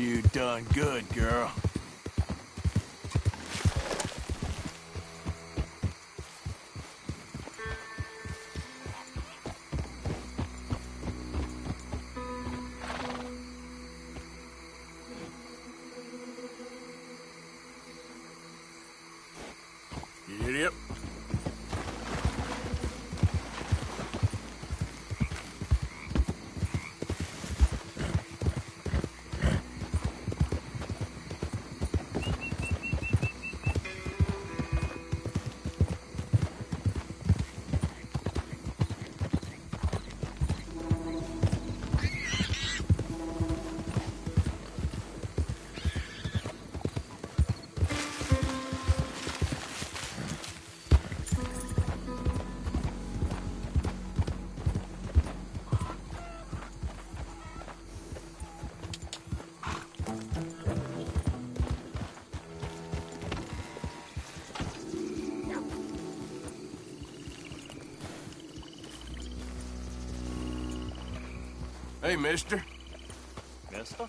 You done good, girl. Yep. Hey, mister. Mister?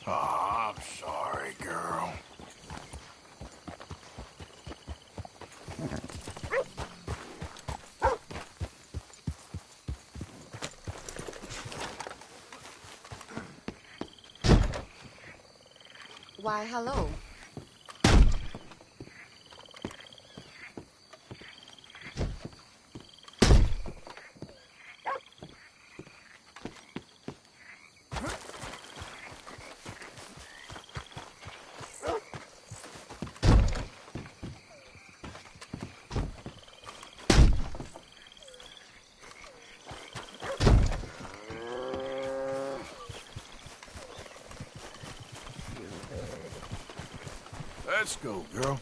Oh, I'm sorry, girl. Why, hello. Let's go, girl.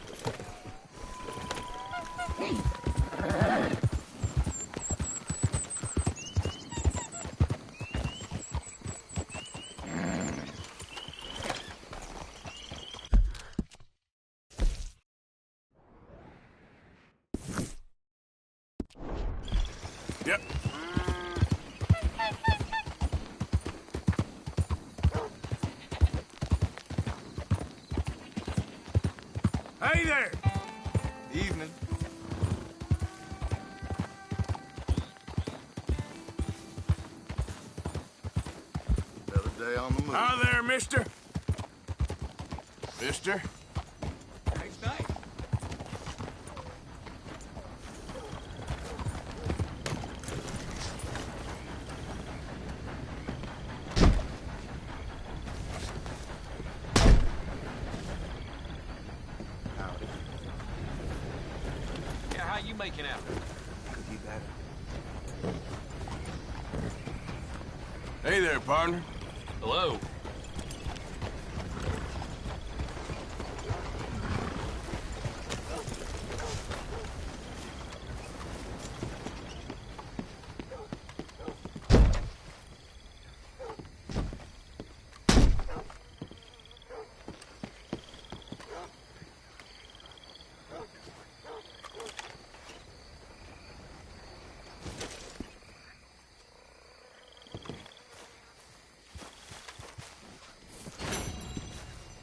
Yep. Hey there! Evening. Another day on the move. Hi there, mister. Mister? Nice night. Howdy. Yeah, how you making out? Could be better. Hey there, partner. Hello.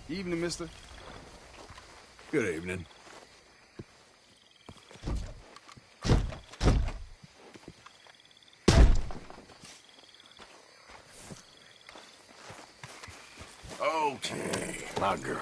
Evening, mister. Good evening. Okay. Hey, my girl.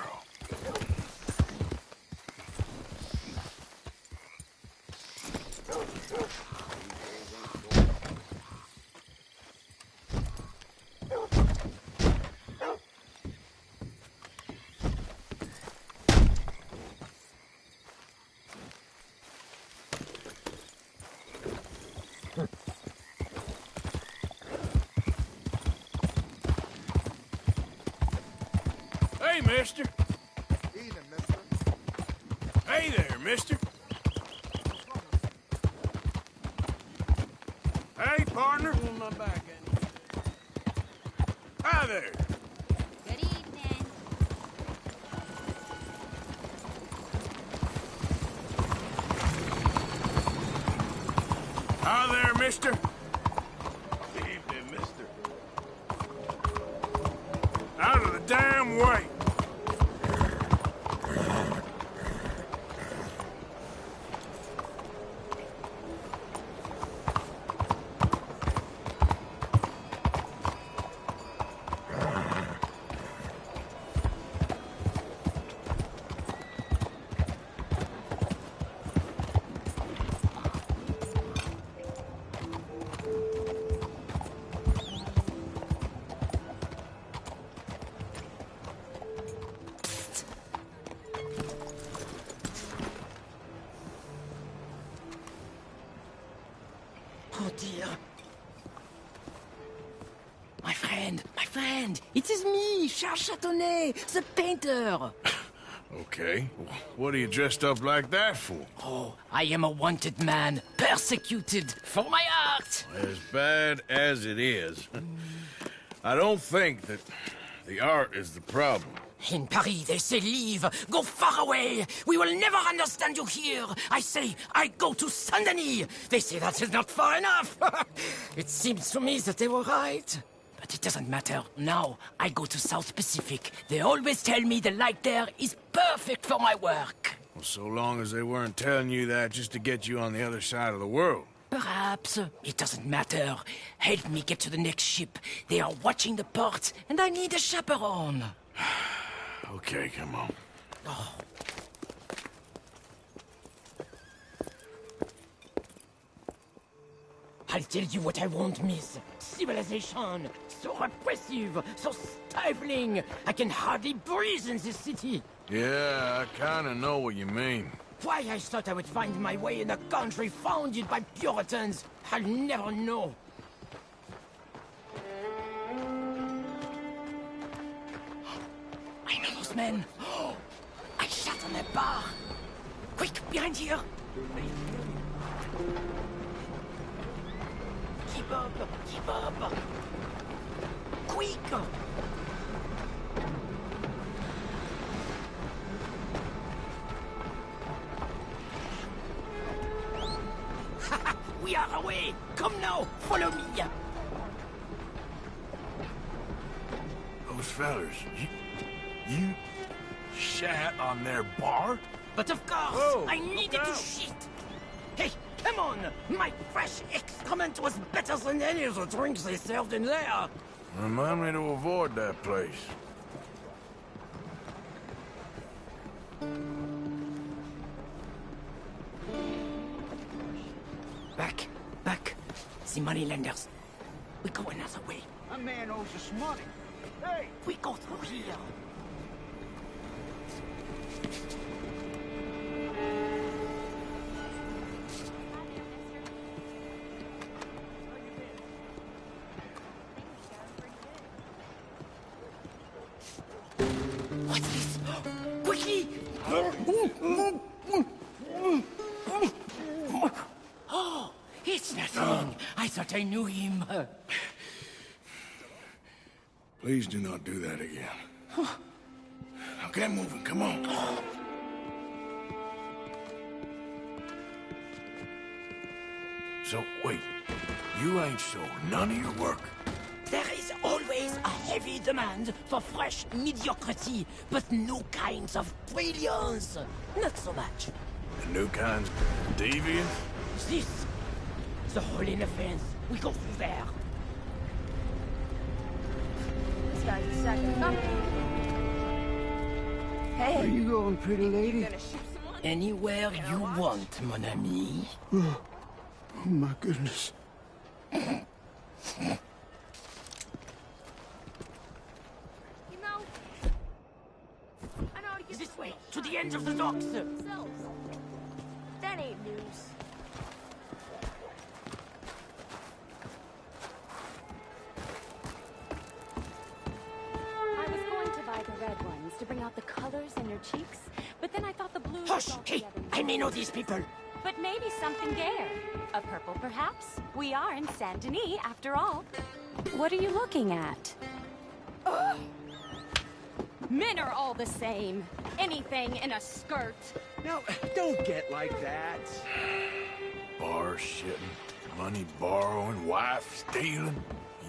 Hey, mister. Evening, mister. Hey there, mister. Hey, partner. My back, Hi there. Good evening. Hi there, mister. Evening, mister. Out of the damn way. Oh dear. My friend, it is me, Charles Chatonnet, the painter. Okay. What are you dressed up like that for? Oh, I am a wanted man, persecuted for my art. As bad as it is, I don't think that the art is the problem. In Paris, they say leave, go far away. We will never understand you here. I say, I go to Saint-Denis. They say that is not far enough. It seems to me that they were right. But it doesn't matter. Now, I go to South Pacific. They always tell me the light there is perfect for my work. Well, so long as they weren't telling you that just to get you on the other side of the world. Perhaps. It doesn't matter. Help me get to the next ship. They are watching the port, and I need a chaperone. Okay, come on. Oh. I'll tell you what I want, miss. Civilization. So repressive, so stifling. I can hardly breathe in this city. Yeah, I kinda know what you mean. Why I thought I would find my way in a country founded by Puritans, I'll never know. I know those men. I shot on that bar. Quick, behind here. Keep up, keep up. Quick. We are away. Come now, follow me. Those fellers, you shat on their bar? But of course, Whoa, I needed look to out. shit. Hey, come on! My fresh excrement was better than any of the drinks they served in there. Remind me to avoid that place. Back. The moneylenders. We go another way. A man owes us money. Hey! We go through here. What's this? Quickly! Oh, it's nothing. I thought I knew him. Please do not do that again. Now get moving, come on. So, wait. You ain't sold none of your work? There is always a heavy demand for fresh mediocrity, but new kinds of brilliance. Not so much. The new kinds deviant? This, the hole in the fence. We go through there. This guy's a sack of company. Where you going, pretty lady? Anywhere you want, mon ami. Oh, my goodness. You know, I know how to get This way, to the end of the docks. themselves. That ain't news. I was going to buy the red ones to bring out the colors in your cheeks, but then I thought the blues Hush! was all Hey, together. I may know these people. But maybe something gayer. A purple, perhaps? We are in Saint Denis, after all. What are you looking at? Ugh. Men are all the same. Anything in a skirt. Now, don't get like that. Bar shitting, money borrowing, wife stealing.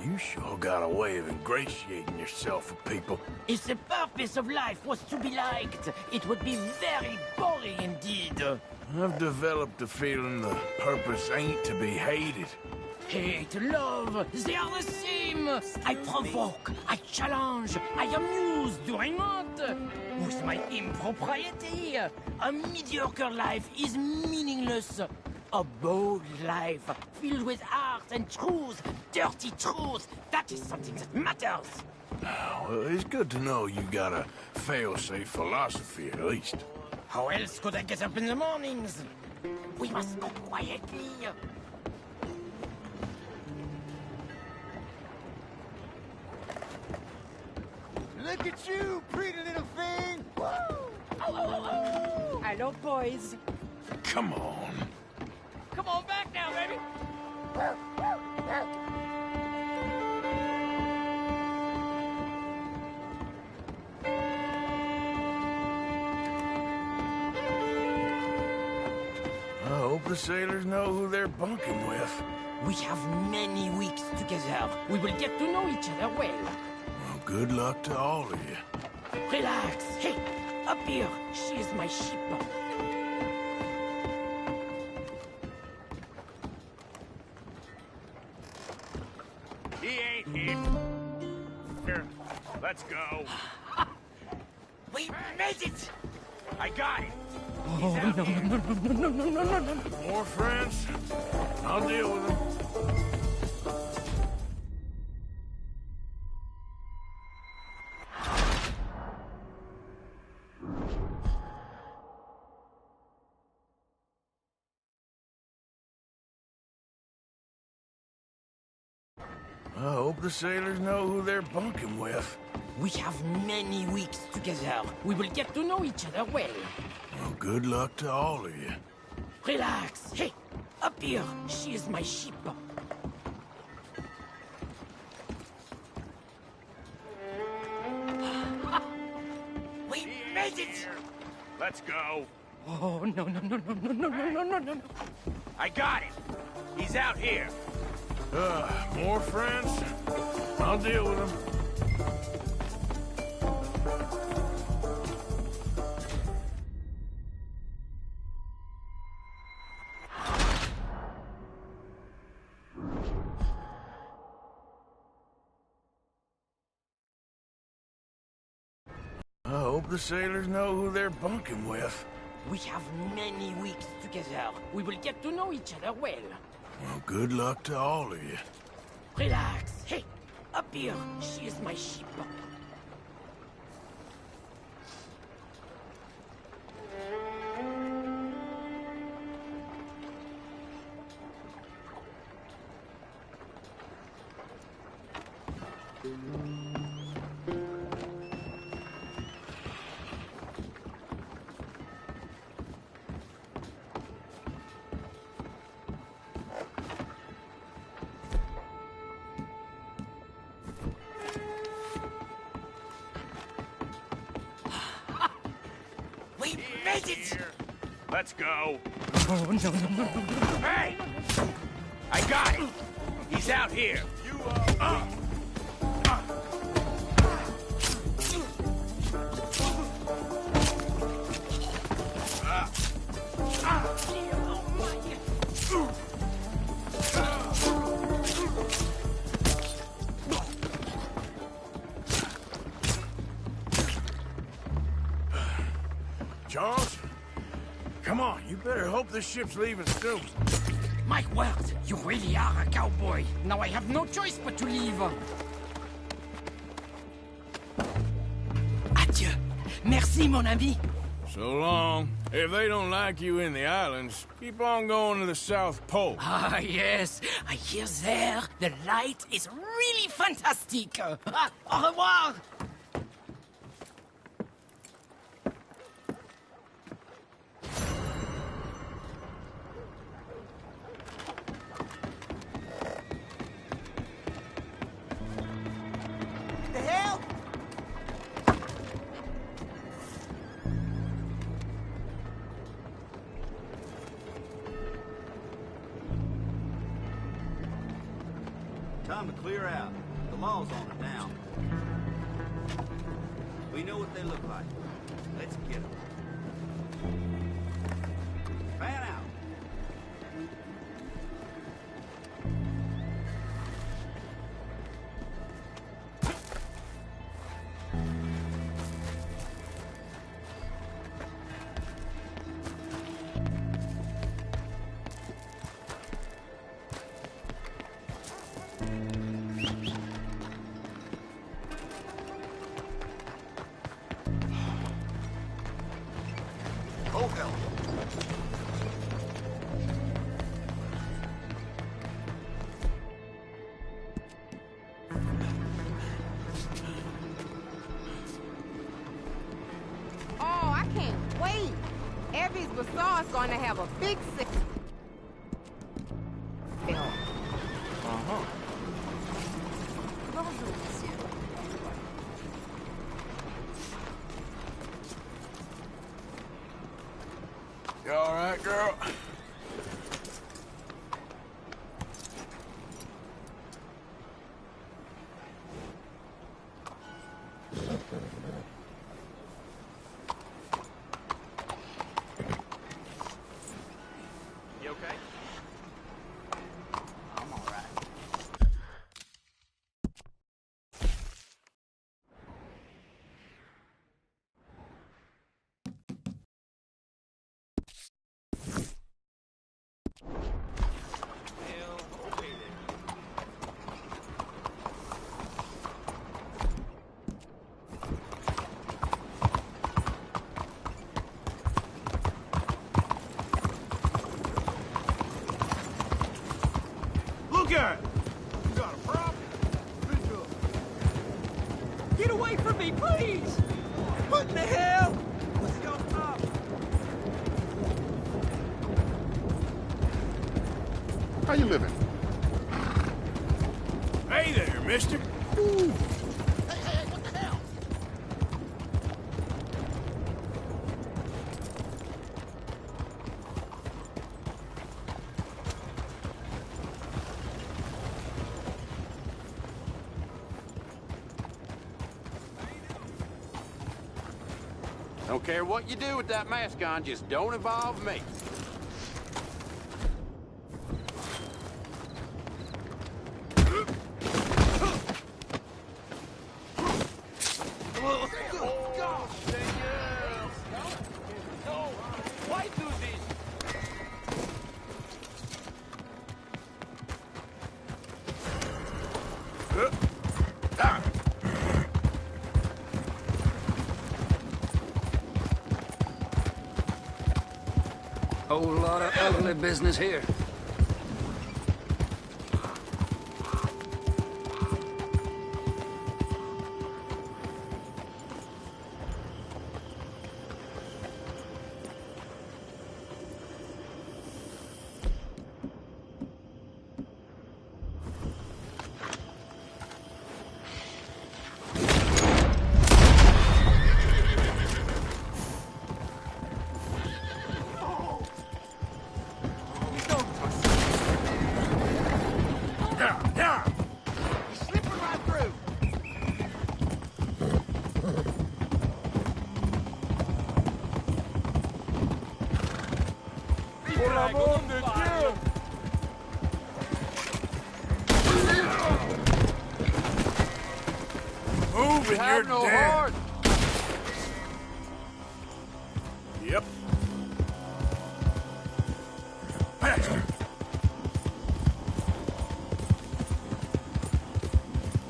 You sure got a way of ingratiating yourself with people. If the purpose of life was to be liked, it would be very boring indeed. I've developed the feeling the purpose ain't to be hated. Hate, love, they are the same. I provoke, I challenge, I amuse, do I not? With my impropriety, a mediocre life is meaningless. A bold life, filled with art and truth, dirty truth, that is something that matters. Well, it's good to know you got a fail-safe philosophy, at least. How else could I get up in the mornings? We must go quietly. Look at you, pretty little thing. Hello, boys. Come on. Come on back now, baby. I hope the sailors know who they're bunking with. We have many weeks together. We will get to know each other well. Well, good luck to all of you. Relax. Hey, up here. She is my ship. He ain't here. Here, let's go. We made it. I got it. More friends? I'll deal with them. I hope the sailors know who they're bunking with. We have many weeks together. We will get to know each other well. Well, good luck to all of you. Relax. Hey, up here. She is my ship. We made it. Let's go. Oh, no, no, no, no, no, no, no, no, no, no. I got it. He's out here. More friends? I'll deal with them. I hope the sailors know who they're bunking with. We have many weeks together. We will get to know each other well. Well, good luck to all of you. Relax. Hey, up here. She is my ship. We made it! Let's go. Oh, no, no, no, no, no. Hey! I got it. He's out here. Charles. Come on, you better hope this ship's leaving soon. My word, you really are a cowboy. Now I have no choice but to leave. Adieu. Merci, mon ami. So long. If they don't like you in the islands, keep on going to the South Pole. Ah, yes. I hear there the light is really fantastic. Au revoir. The hell? Time to clear out. The law's on it now. We know what they look like. Let's get them. Fan out. Oh, hell. Oh, I can't wait. Evie's Bazaar's gonna have a big sale. Bonjour, monsieur. You all right, girl? You okay? I'm all right. Hell, okay then. Look at it! You got a problem? Bitch up. Get away from me, please. What in the hell? What's your problem? How you living? Hey there, mister. Hey, what the hell? Don't care what you do with that mask on, just don't involve me. Why do this? Whole lot of ugly business here. He's slipping right through. Por amor de Dieu! Move and you're Have no dead. heart. Yep. Faster.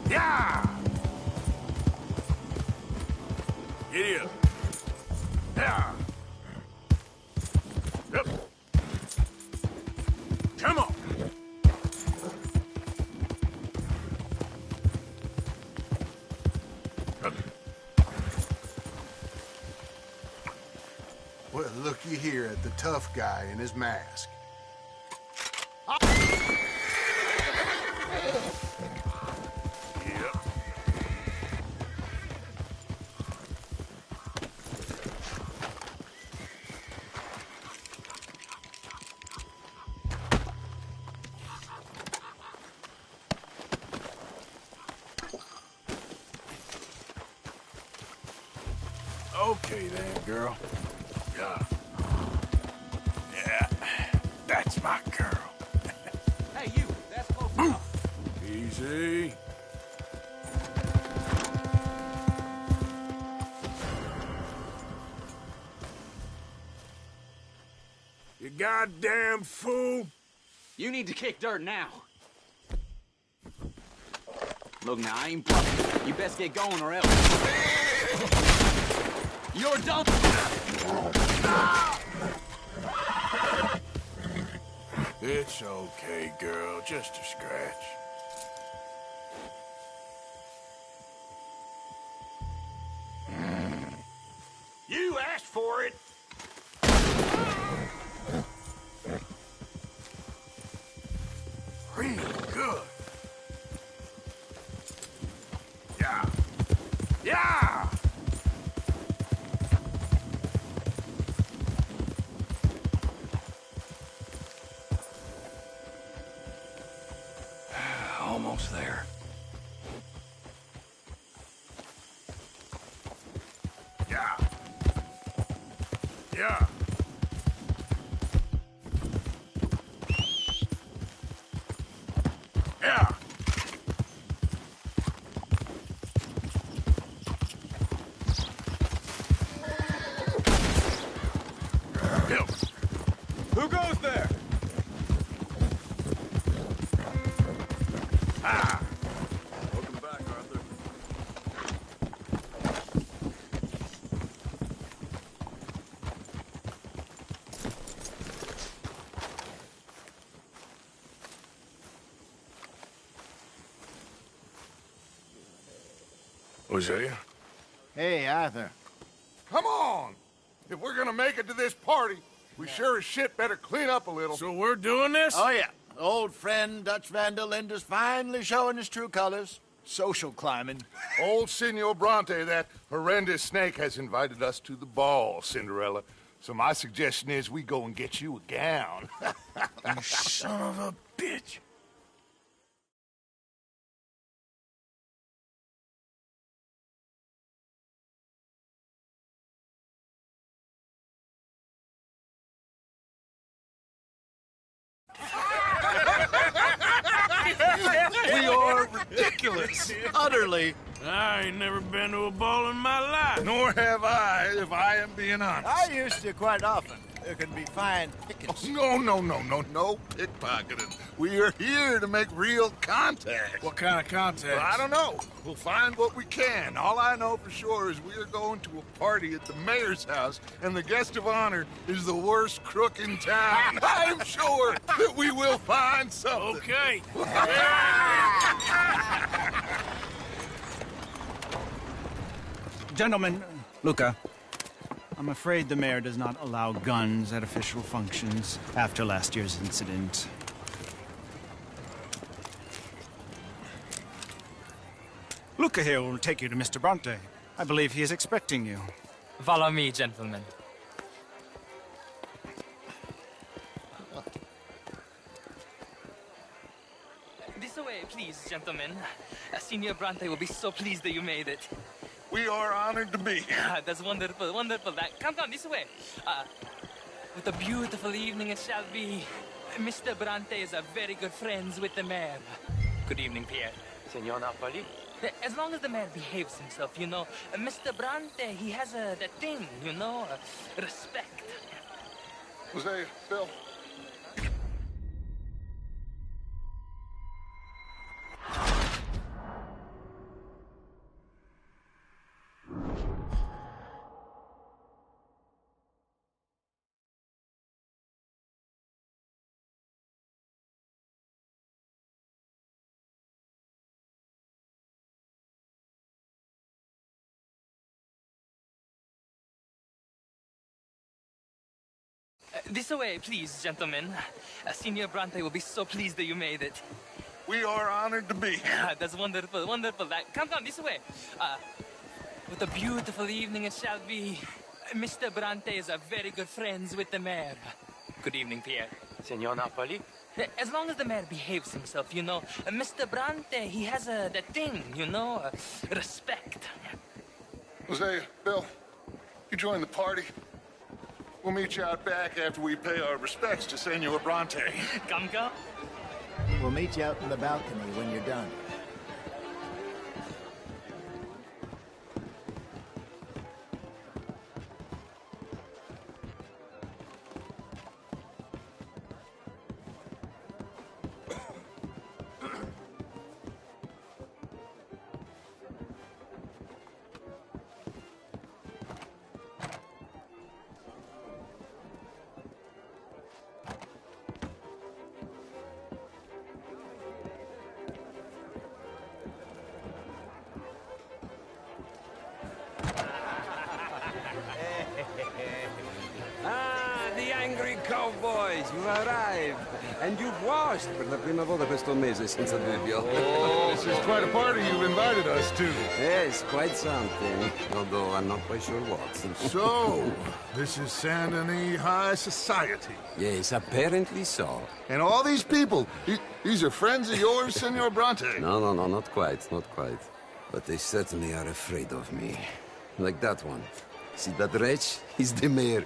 Yeah! Giddy up. Yeah! Yep. Come on! Up. Well, looky here at the tough guy in his mask. Yep. Okay then, girl. Yeah. Yeah. That's my girl. Hey, you. That's close enough. Easy. You goddamn fool. You need to kick dirt now. Look now, I ain't bluffing. You best get going or else. You're done. It's okay, girl. Just a scratch. You asked for it. Real good. Yeah. Yeah! Almost there. Yeah. Yeah. Yeah. Bill. Who goes there? Ah. Welcome back, Arthur. Hosea? Hey, Arthur. Come on! If we're gonna make it to this party, we sure as shit better clean up a little. So we're doing this? Oh, yeah. Old friend Dutch Van der Linde's finally showing his true colors. Social climbing. Old Senor Bronte, that horrendous snake, has invited us to the ball, Cinderella. So my suggestion is we go and get you a gown. You son of a bitch. We are ridiculous. Utterly. I ain't never been to a ball in my life. Nor have I, if I am being honest. I used to quite often. There can be fine pickings. No pickpocketing. We are here to make real contact. What kind of contact? Well, I don't know. We'll find what we can. All I know for sure is we are going to a party at the mayor's house, and the guest of honor is the worst crook in town. I'm sure that we will find something. Okay. Gentlemen, Luca, I'm afraid the mayor does not allow guns at official functions after last year's incident. Luca here will take you to Mr. Bronte. I believe he is expecting you. Follow me, gentlemen. This way, please, gentlemen. Senior Bronte will be so pleased that you made it. We are honored to be here. That's wonderful, wonderful. Come, this way. What a beautiful evening it shall be. Mr. Bronte is a very good friends with the mayor. Good evening, Pierre. Senor Napoli, As long as the mayor behaves himself, you know. Mr. Bronte, he has that thing, you know, respect. Hosea, Bill. This way, please, gentlemen. Senior Bronte will be so pleased that you made it. We are honored to be here. That's wonderful, wonderful. Come, this way. What a beautiful evening it shall be. Mr. Bronte is very good friends with the mayor. Good evening, Pierre. Senor Napoli? As long as the mayor behaves himself, you know. Mr. Bronte, he has that thing, you know, respect. Hosea, Bill, you join the party. We'll meet you out back after we pay our respects to Senor Bronte. Come. We'll meet you out in the balcony when you're done. The angry cowboys, you arrived. And you've washed per la prima volta questo mese, senza dubbio. Oh, this is quite a party you've invited us to. Yes, quite something. Although I'm not quite sure what. So, this is Saint Denis High Society. Yes, apparently so. And all these people, these are friends of yours, Senor Bronte? No, not quite. But they certainly are afraid of me. Like that one. See that wretch? He's the mayor.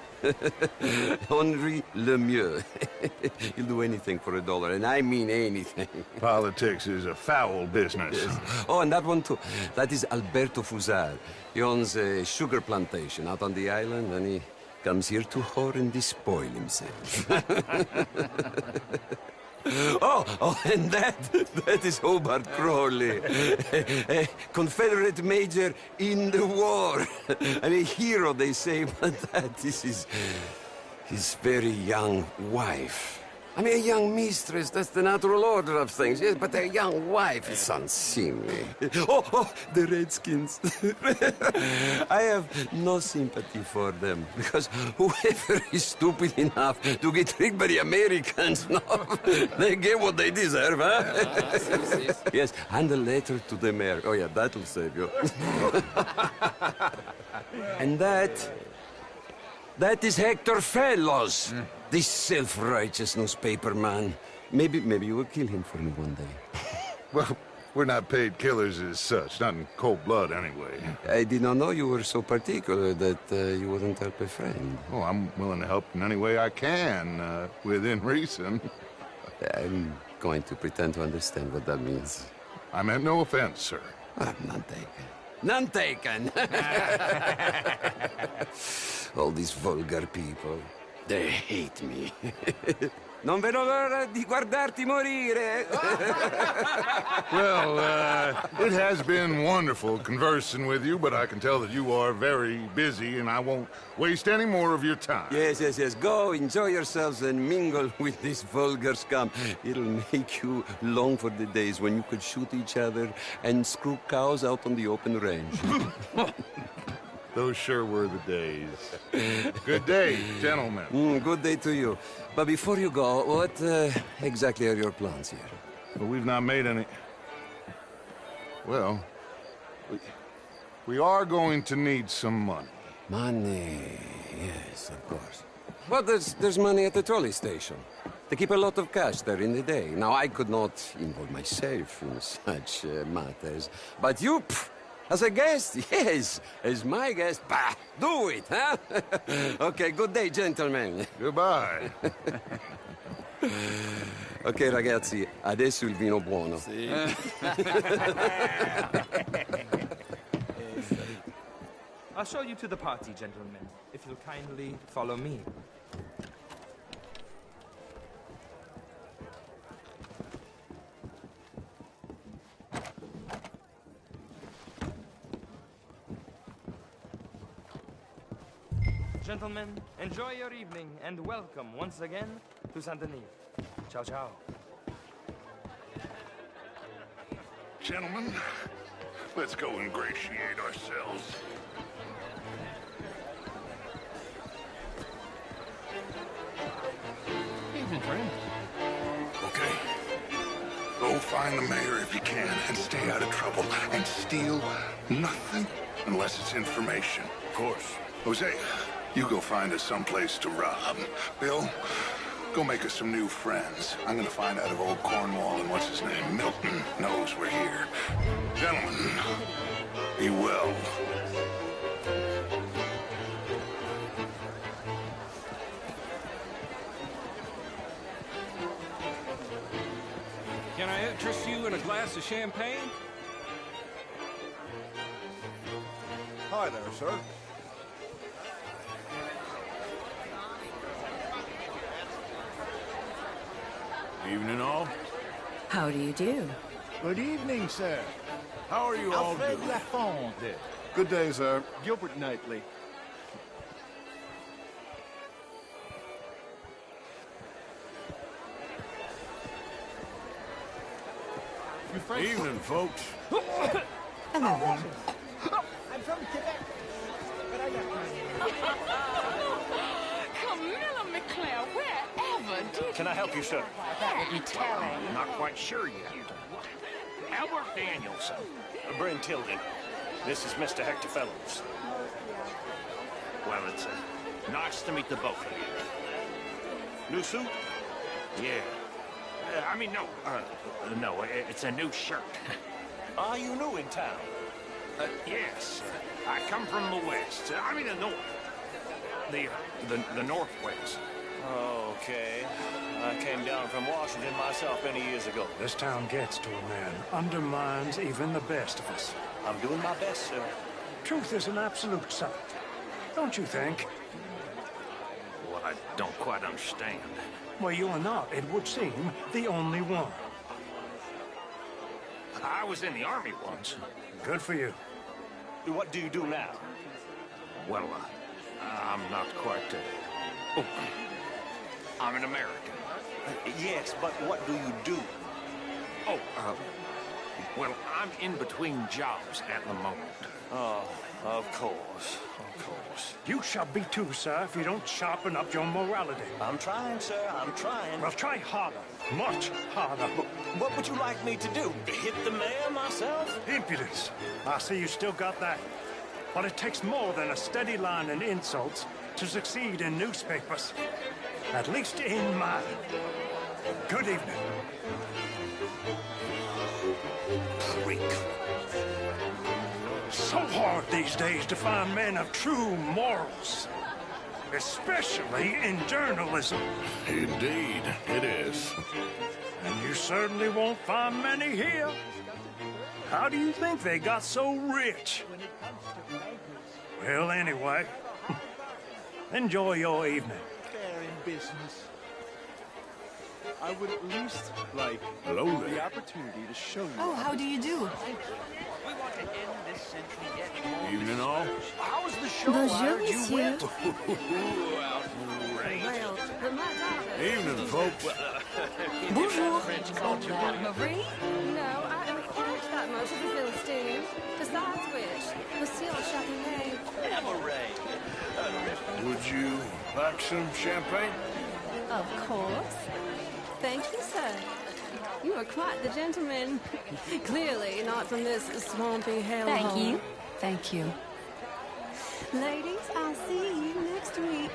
Henri Lemieux. He'll do anything for $1, and I mean anything. Politics is a foul business. Yes. Oh, and that one too. That is Alberto Fusar. He owns a sugar plantation out on the island, and he comes here to whore and despoil himself. Oh, and that is Hobart Crawley, a Confederate major in the war. I mean, a hero, they say, but that is his very young wife. I mean, a young mistress, that's the natural order of things, yes, but a young wife is unseemly. Oh, the Redskins. I have no sympathy for them, because whoever is stupid enough to get tricked by the Americans, no, they get what they deserve, huh? Yes, and a letter to the mayor. Oh, yeah, that'll save you. And that is Hector Fellows. This self-righteous newspaper man. Maybe you will kill him for me one day. Well, we're not paid killers as such, not in cold blood anyway. I did not know you were so particular that you wouldn't help a friend. Oh, I'm willing to help in any way I can, within reason. I'm going to pretend to understand what that means. I meant no offense, sir. None taken. None taken! All these vulgar people. They hate me. Non vedo l'ora di guardarti morire. Well, it has been wonderful conversing with you, but I can tell that you are very busy, and I won't waste any more of your time. Yes. Go, enjoy yourselves, and mingle with this vulgar scum. It'll make you long for the days when you could shoot each other and screw cows out on the open range. Those sure were the days. Good day, gentlemen. Good day to you. But before you go, what exactly are your plans here? Well, we've not made any... Well, we are going to need some money. Money, yes, of course. Well, there's money at the trolley station. They keep a lot of cash there in the day. Now, I could not involve myself in such matters. But you... As a guest? Yes. As my guest? Bah! Do it, huh? Okay, good day, gentlemen. Goodbye. Ok, ragazzi, adesso il vino buono. Sì. I'll show you to the party, gentlemen, if you'll kindly follow me. Gentlemen, enjoy your evening and welcome once again to Saint Denis. Ciao, ciao. Gentlemen, let's go ingratiate ourselves. Evening, friend. Okay. Go find the mayor if you can and stay out of trouble and steal nothing unless it's information. Of course. Jose, you go find us someplace to rob. Bill, go make us some new friends. I'm gonna find out if old Cornwall and what's his name, Milton, knows we're here. Gentlemen, be well. Can I interest you in a glass of champagne? Hi there, sir. Evening, all. How do you do? Good evening, sir. How are you all Alfred doing? Lafonte. Good day, sir. Gilbert Knightley. Evening, folks. Hello there. I'm from Quebec, but I got Camilla McClare, wherever did Can I help you, sir? That would be telling. Not quite sure yet. Albert Danielson. Bryn Tilden. This is Mr. Hector Fellows. Well, it's nice to meet the both of you. New suit? Yeah. No, it's a new shirt. Are you new in town? Yes. I come from the west. The north. The northwest. Okay. I came down from Washington myself many years ago. This town gets to a man, undermines even the best of us. I'm doing my best, sir. Truth is an absolute, son. Don't you think? What I don't quite understand. Well, you are not, it would seem, the only one. I was in the army once. Good for you. What do you do now? Well, I'm not quite... I'm an American. Yes, but what do you do? Well, I'm in between jobs at the moment. Oh, of course. Of course. You shall be too, sir, if you don't sharpen up your morality. I'm trying, sir. I'm trying. Well, try harder. Much harder. But what would you like me to do? Hit the mayor myself? Impudence. I see you still got that. But it takes more than a steady line and insults to succeed in newspapers. At least in mine. Good evening. Freak. So hard these days to find men of true morals. Especially in journalism. Indeed, it is. And you certainly won't find many here. How do you think they got so rich? Well, anyway, enjoy your evening. Fair in business. I would at least like Hello the there. opportunity to show you. Oh, how do you do? Evening, all. How was the show? Bonjour, monsieur. Evening, folks. Bonjour. Marie? No, I don't quite that much of a Philistine. Besides which, Monsieur Chapelier. Would you like some champagne? Of course. Thank you, sir. You are quite the gentleman. Clearly not from this swampy hellhole. Thank you. Thank you. Ladies, I'll see you next week.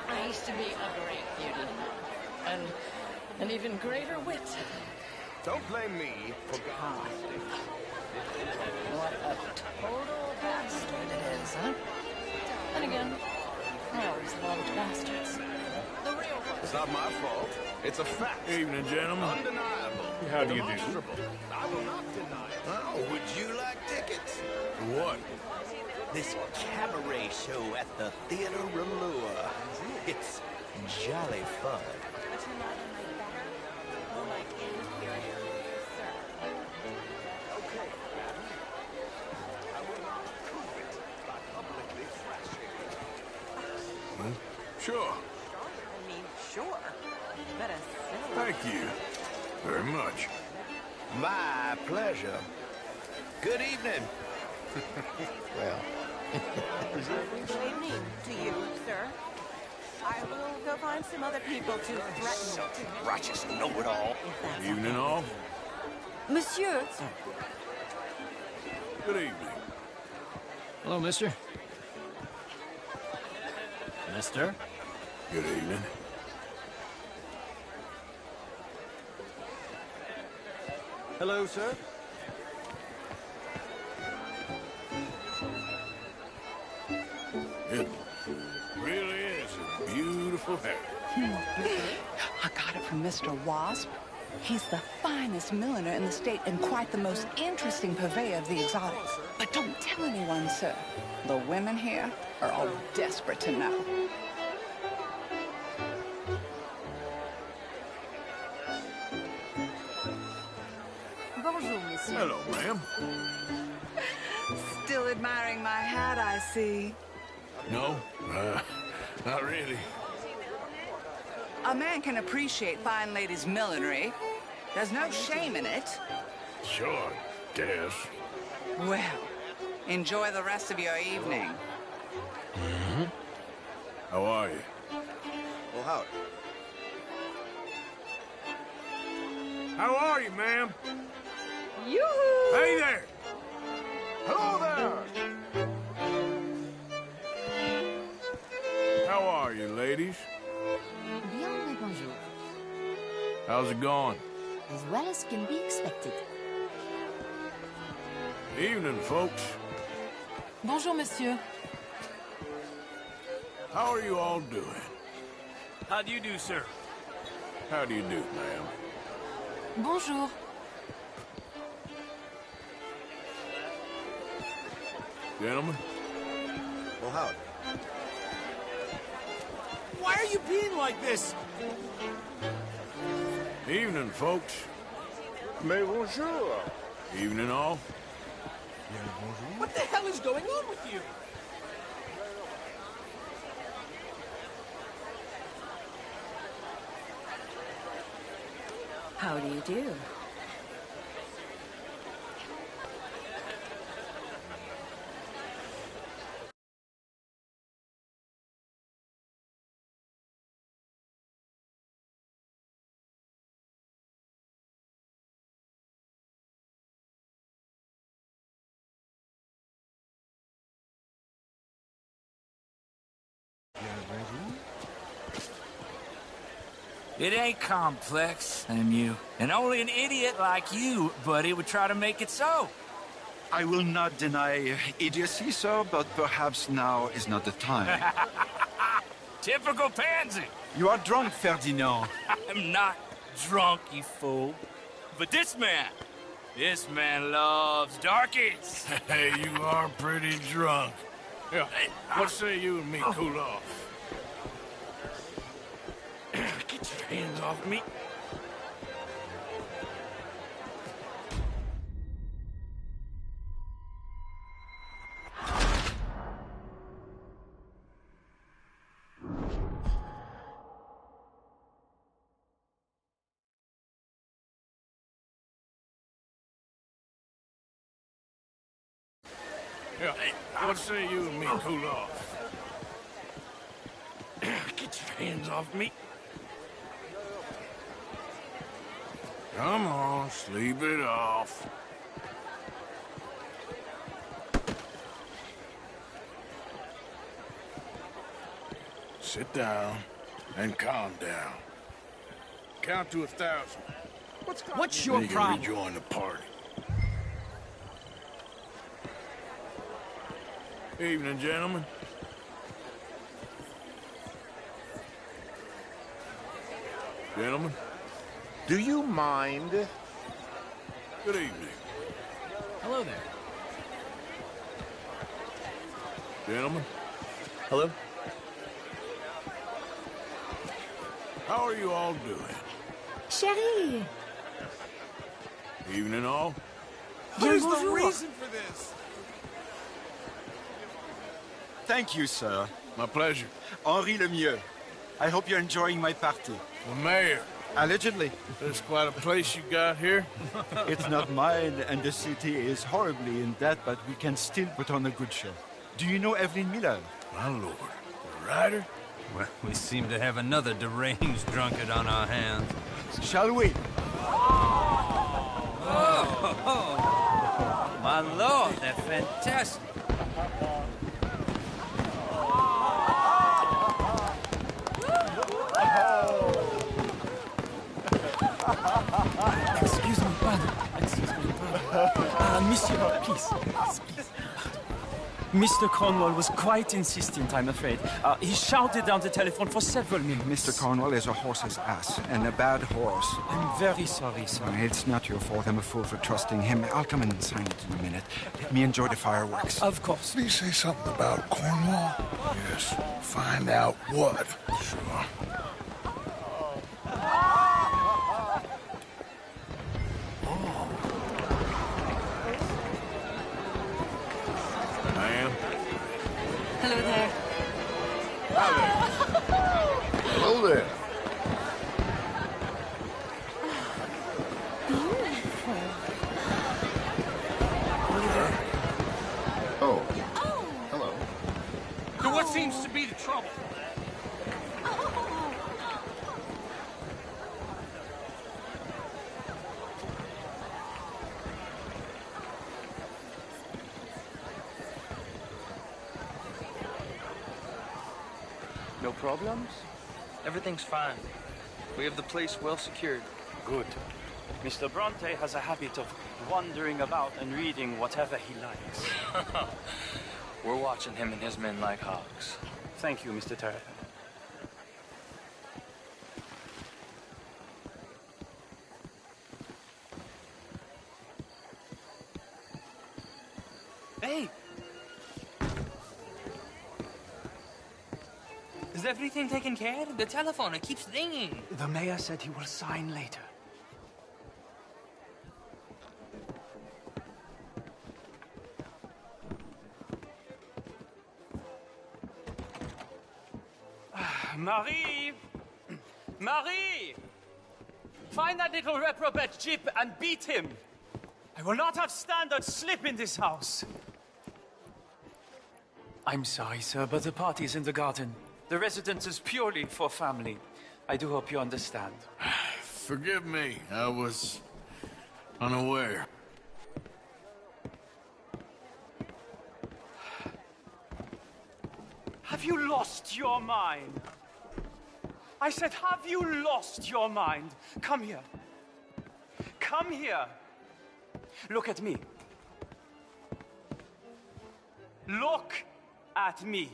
I used to be a great beauty. And an even greater wit. Don't blame me for God. What a total bastard it is, huh? Then again, I always loved bastards. The real one. It's not my fault. It's a fact. Evening, gentlemen. Undeniable. How do you do? Demonstrable. I will not deny it. Oh, would you like tickets? What? This cabaret show at the Theater Rallua. It's jolly fun. Sure. I mean, sure. But a Thank you very much. My pleasure. Good evening. Well. Good evening to you, sir. I will go find some other people to threaten. Righteous know-it-all. Evening, all. Monsieur. Good evening. Hello, mister. Mister? Good evening. Hello, sir. It really is a beautiful hair. I got it from Mr. Wasp. He's the finest milliner in the state and quite the most interesting purveyor of the exotics. But don't tell anyone, sir. The women here are all desperate to know. Bonjour, monsieur. Hello, ma'am. Still admiring my hat, I see. No, not really. A man can appreciate fine ladies' millinery. There's no shame in it. Sure, guess. Well, enjoy the rest of your evening. Mm-hmm. How are you? Well, howdy. How are you, ma'am? Yoo-hoo! Hey there! Hello there! How are you, ladies? Bien le bonjour. How's it going? As well as can be expected. Evening, folks. Bonjour, monsieur. How are you all doing? How do you do, sir? How do you do, ma'am? Bonjour. Gentlemen? Well, howdy. Why are you being like this? Evening, folks. Mais bonjour. Evening, all. What the hell is going on with you? How do you do? It ain't complex, MU. And only an idiot like you, buddy, would try to make it so. I will not deny idiocy, sir, but perhaps now is not the time. Typical pansy. You are drunk, Ferdinand. I'm not drunk, you fool. But this man loves darkies. Hey, you are pretty drunk. Yeah, what say you and me cool off? Get your hands off me. Yeah, what say you and me cool off? Get your hands off me. Come on, sleep it off. Sit down and calm down. Count to 1,000. What's your problem? Rejoin the party. Evening, gentlemen. Gentlemen, Do you mind? good evening. Hello there. Gentlemen, Hello? how are you all doing? Chérie! Evening all? What is the reason for this? Thank you, sir. My pleasure. Henri Lemieux. I hope you're enjoying my party. The mayor. Allegedly. There's quite a place you got here. It's not mine, and the city is horribly in debt, but we can still put on a good show. Do you know Evelyn Miller? My lord. The writer? Well, we seem to have another deranged drunkard on our hands. Shall we? Oh, my lord, they're fantastic. Excuse me, pardon. Excuse me, pardon. Monsieur, please. Please. Mr. Cornwall was quite insistent, I'm afraid. He shouted down the telephone for several minutes. Mr. Cornwall is a horse's ass, and a bad horse. I'm very sorry, sir. It's not your fault. I'm a fool for trusting him. I'll come and sign it in a minute. Let me enjoy the fireworks. Of course. Did he say something about Cornwall? Yes. Find out what. Sure. Ma'am. Hello there. Hello there. Oh. Hello. So what seems to be the trouble? No problems? Everything's fine. We have the place well secured. Good. Mr. Bronte has a habit of wandering about and reading whatever he likes. We're watching him and his men like hawks. Thank you, Mr. Terry. Hey! Is everything taken care of? The telephone, it keeps dinging. The mayor said he will sign later. Marie! Marie! Find that little reprobate Jip and beat him. I will not have standard slip in this house. I'm sorry, sir, but the party is in the garden. The residence is purely for family. I do hope you understand. Forgive me. I was unaware. Have you lost your mind? I said, have you lost your mind? Come here. Come here. Look at me. Look at me.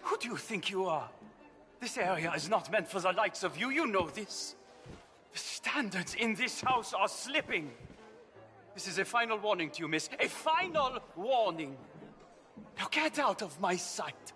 Who do you think you are? This area is not meant for the likes of you. You know this. The standards in this house are slipping. This is a final warning to you, miss. A final warning. Now get out of my sight.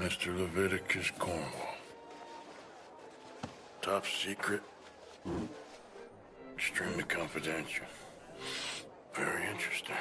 Mr. Leviticus Cornwall. Top secret. Extremely confidential. Very interesting.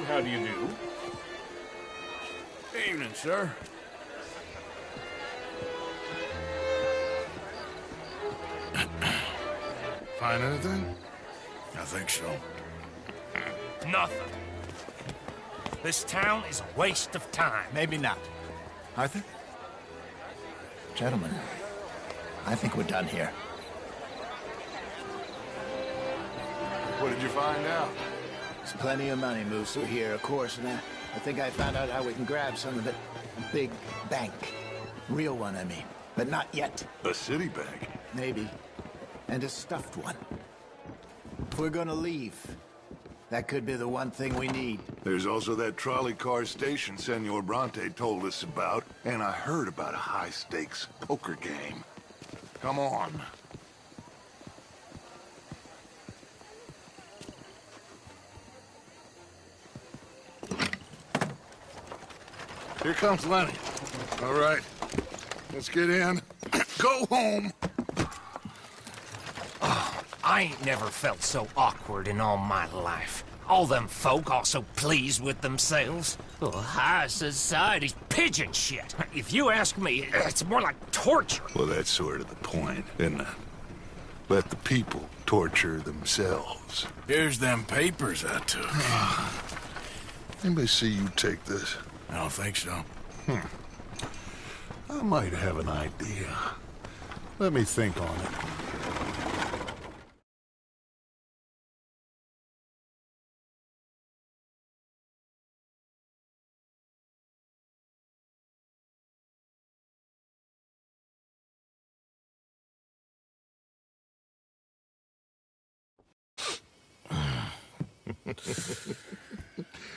How do you do? Evening, sir. Find anything? I think so. Nothing. This town is a waste of time. Maybe not. Arthur? Gentlemen, I think we're done here. What did you find out? There's plenty of money moves through here, of course, and I think I found out how we can grab some of it. A big bank. Real one, I mean. But not yet. A city bank? Maybe. And a stuffed one. If we're gonna leave, that could be the one thing we need. There's also that trolley car station Senor Bronte told us about, and I heard about a high-stakes poker game. Come on. Here comes Lenny. All right, let's get in. Go home. Oh, I ain't never felt so awkward in all my life. All them folk all so pleased with themselves. Oh, high society's pigeon shit. If you ask me, it's more like torture. Well, that's sort of the point, isn't it? Let the people torture themselves. Here's them papers I took. Anybody see you take this? I don't think so. I might have an idea. Let me think on it.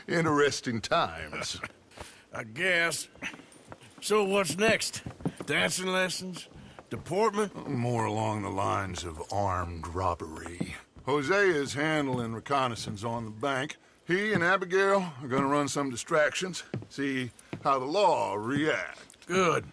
Interesting times. I guess. So what's next? Dancing lessons? Deportment? More along the lines of armed robbery. Hosea is handling reconnaissance on the bank. He and Abigail are gonna run some distractions, see how the law reacts. Good.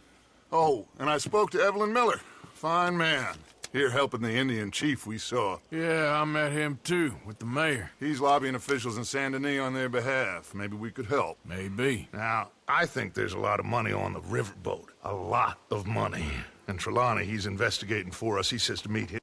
Oh, and I spoke to Evelyn Miller. Fine man. Here helping the Indian chief we saw. Yeah, I met him too, with the mayor. He's lobbying officials in Saint Denis on their behalf. Maybe we could help. Maybe. Now, I think there's a lot of money on the riverboat. A lot of money. And Trelawney, he's investigating for us. He says to meet him.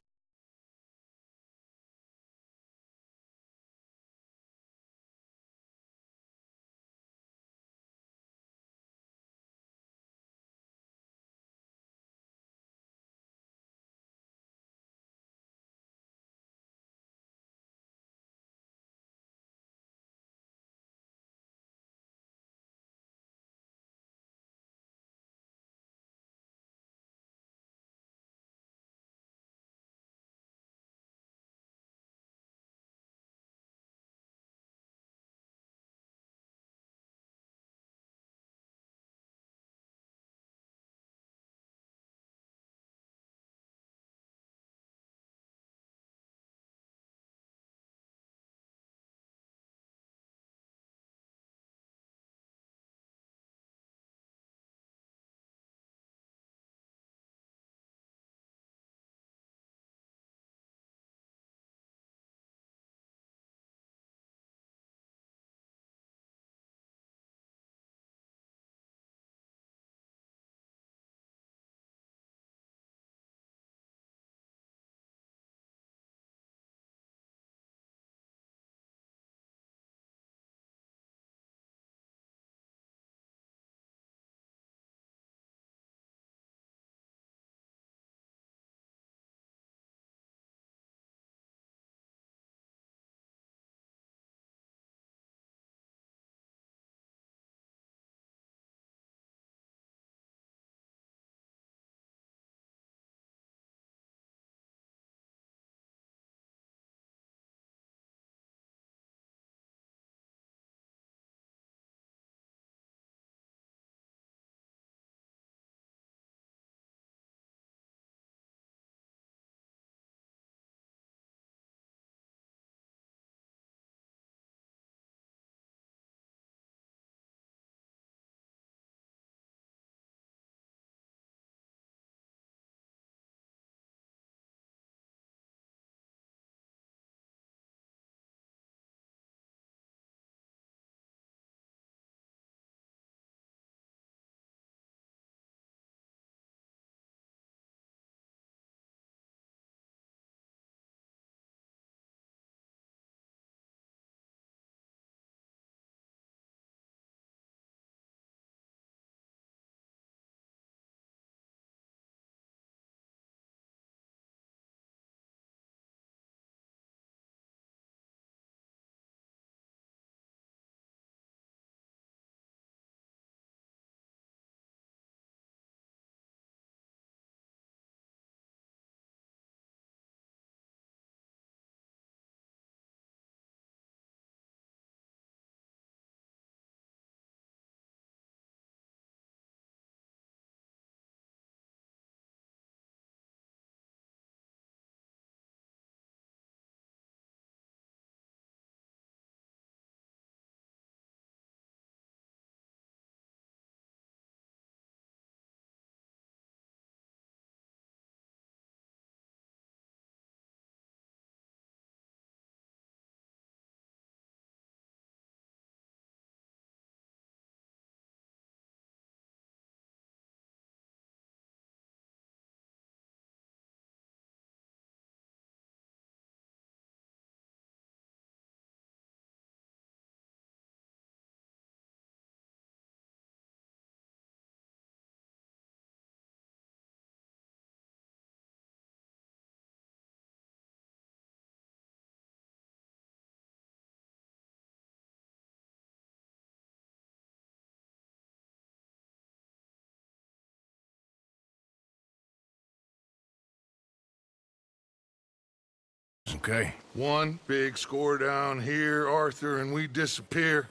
Okay. One big score down here, Arthur, and we disappear.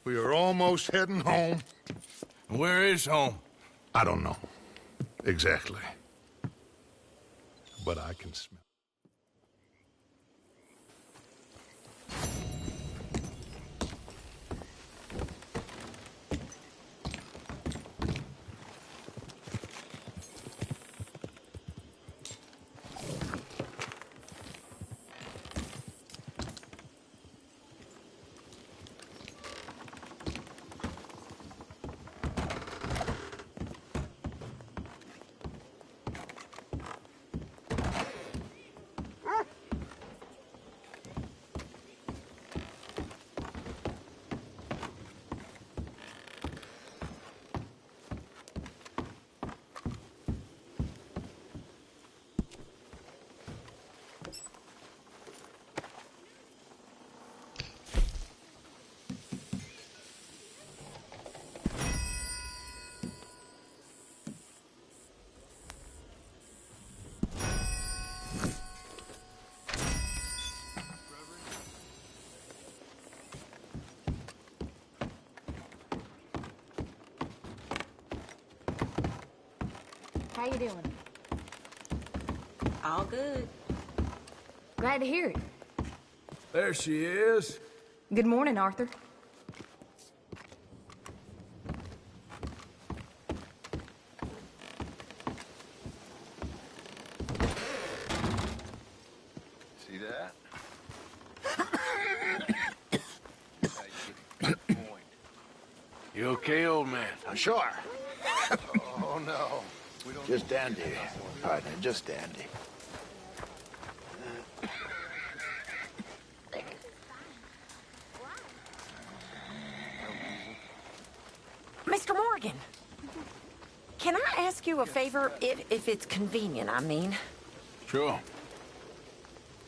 We are almost heading home. Where is home? I don't know. Exactly. But I can smell. How you doing? All good. Glad to hear it. There she is. Good morning, Arthur. See that? You okay, old man? Sure. Oh, no. Just dandy, partner, just dandy. Mr. Morgan, can I ask you a favor, if it's convenient, I mean? Sure.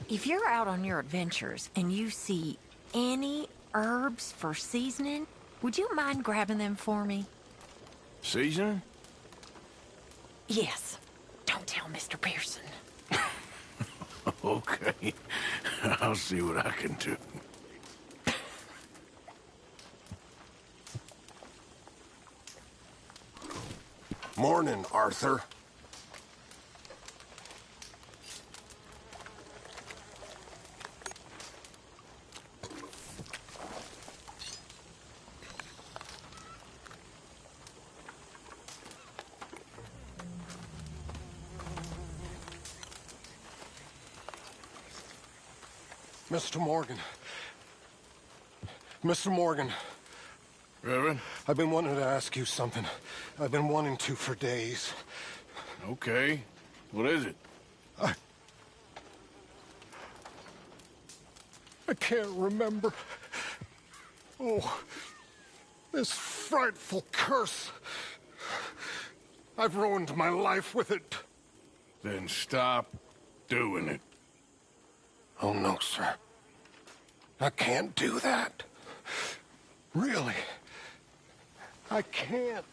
If you're out on your adventures and you see any herbs for seasoning, would you mind grabbing them for me? Seasoning? Yes. Don't tell Mr. Pearson. Okay. I'll see what I can do. Morning, Arthur. Mr. Morgan. Mr. Morgan. Reverend? I've been wanting to ask you something. I've been wanting to for days. Okay. What is it? I can't remember. Oh, this frightful curse. I've ruined my life with it. Then stop doing it. Oh, no, sir. I can't do that. Really. I can't.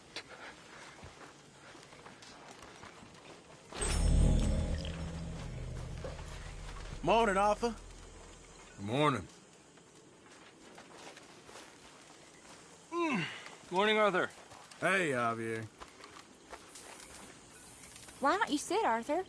Morning, Arthur. Morning. Morning, Arthur. Hey, Javier. Why don't you sit, Arthur?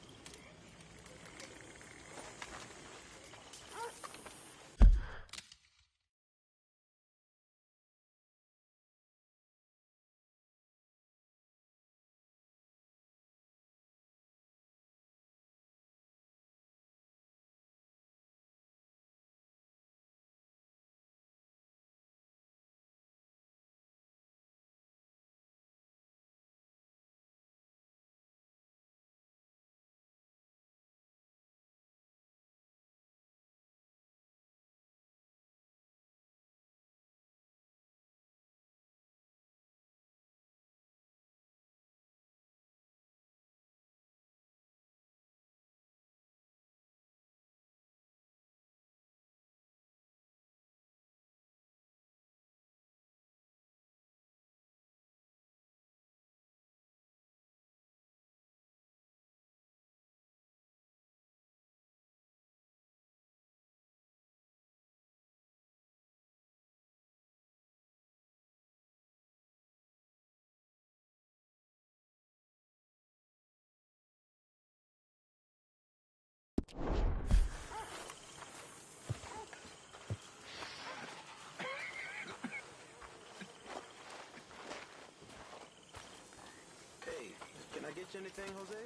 Hey, can I get you anything, Jose?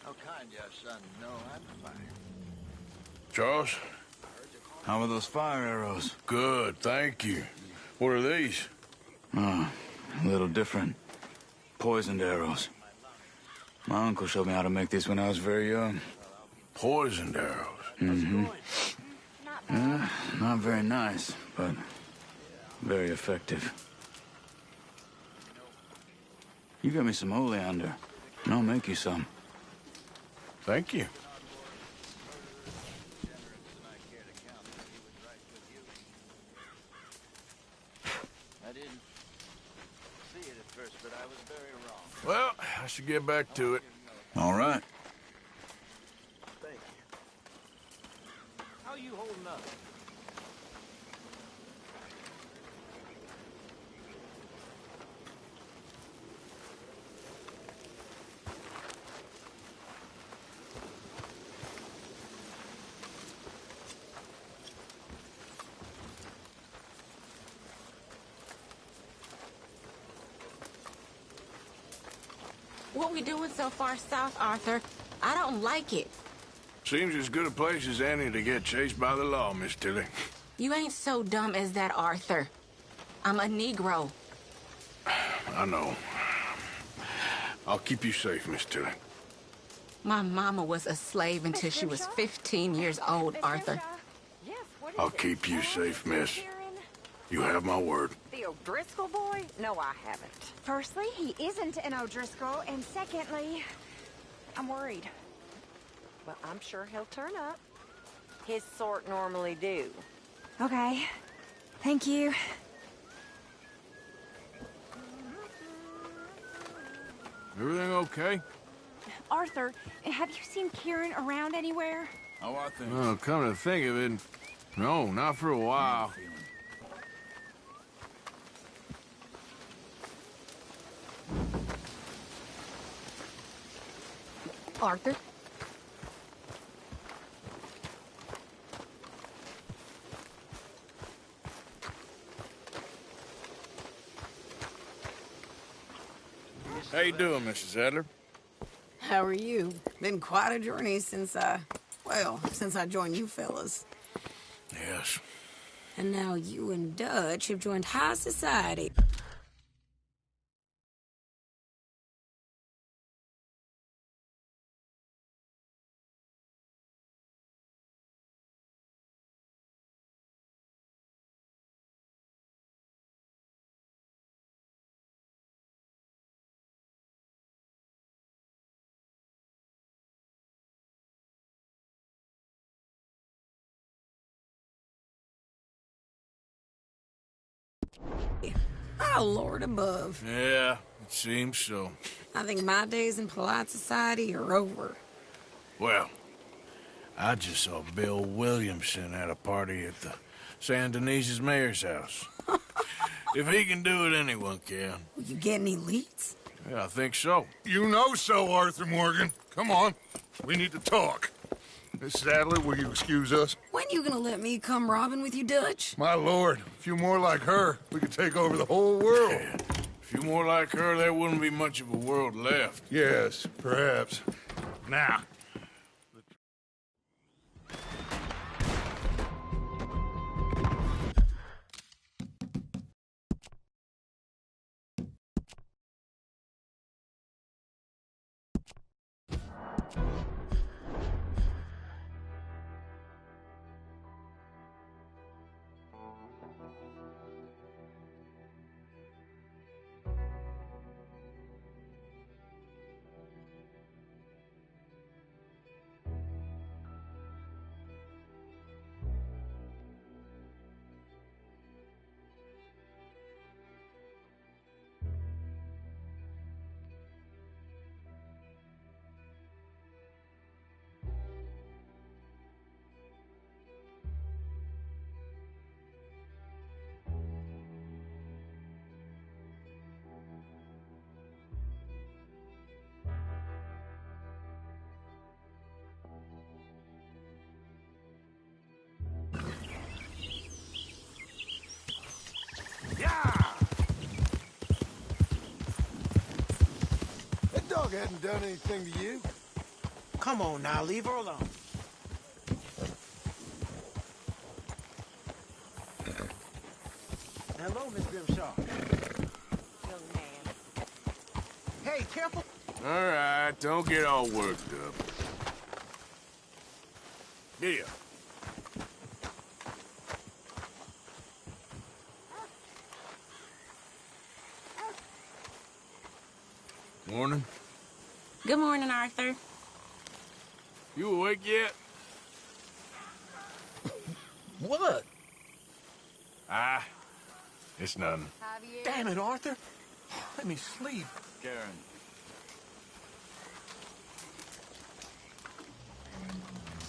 How kind you are, son. No, I'm fine. Charles? How are those fire arrows? Good, thank you. What are these? Oh, a little different. Poisoned arrows. My uncle showed me how to make these when I was very young. Poisoned arrows? Mm-hmm. Not very nice, but very effective. You get me some oleander, and I'll make you some. Thank you. I didn't see it at first, but I was very wrong. Well, I should get back to it. All right. Thank you. How you holding up? What we doing so far south, Arthur? I don't like it. Seems as good a place as any to get chased by the law, Miss Tilly. You ain't so dumb as that, Arthur. I'm a Negro. I know. I'll keep you safe, Miss Tilly. My mama was a slave until she was 15 years old, Arthur. I'll keep you safe, miss. You have my word. The O'Driscoll boy? No, I haven't. Firstly, he isn't an O'Driscoll, and secondly, I'm worried. Well, I'm sure he'll turn up. His sort normally do. Okay. Thank you. Everything okay? Arthur, have you seen Kieran around anywhere? How are things? Oh, come to think of it, no, not for a while. Arthur? How you doing, Mrs. Adler? How are you? Been quite a journey since I joined you fellas. Yes. And now you and Dutch have joined high society. Oh, Lord above. Yeah, it seems so. I think my days in polite society are over. Well, I just saw Bill Williamson at a party at the San Denise's mayor's house. If he can do it, anyone can. Will you get any leads? Yeah, I think so. You know so, Arthur Morgan. Come on. We need to talk. Miss Adler, will you excuse us? When you gonna let me come robbing with you, Dutch? My lord, a few more like her, we could take over the whole world. Yeah. A few more like her, there wouldn't be much of a world left. Yes, perhaps. Now, hadn't done anything to you? Come on now, leave her alone. Hello, Miss Grimshaw. Young man. Hey, careful. All right, don't get all worked up. Here. Morning. Good morning, Arthur. You awake yet? What? Ah, it's nothing. Damn it, Arthur. Let me sleep. Karen.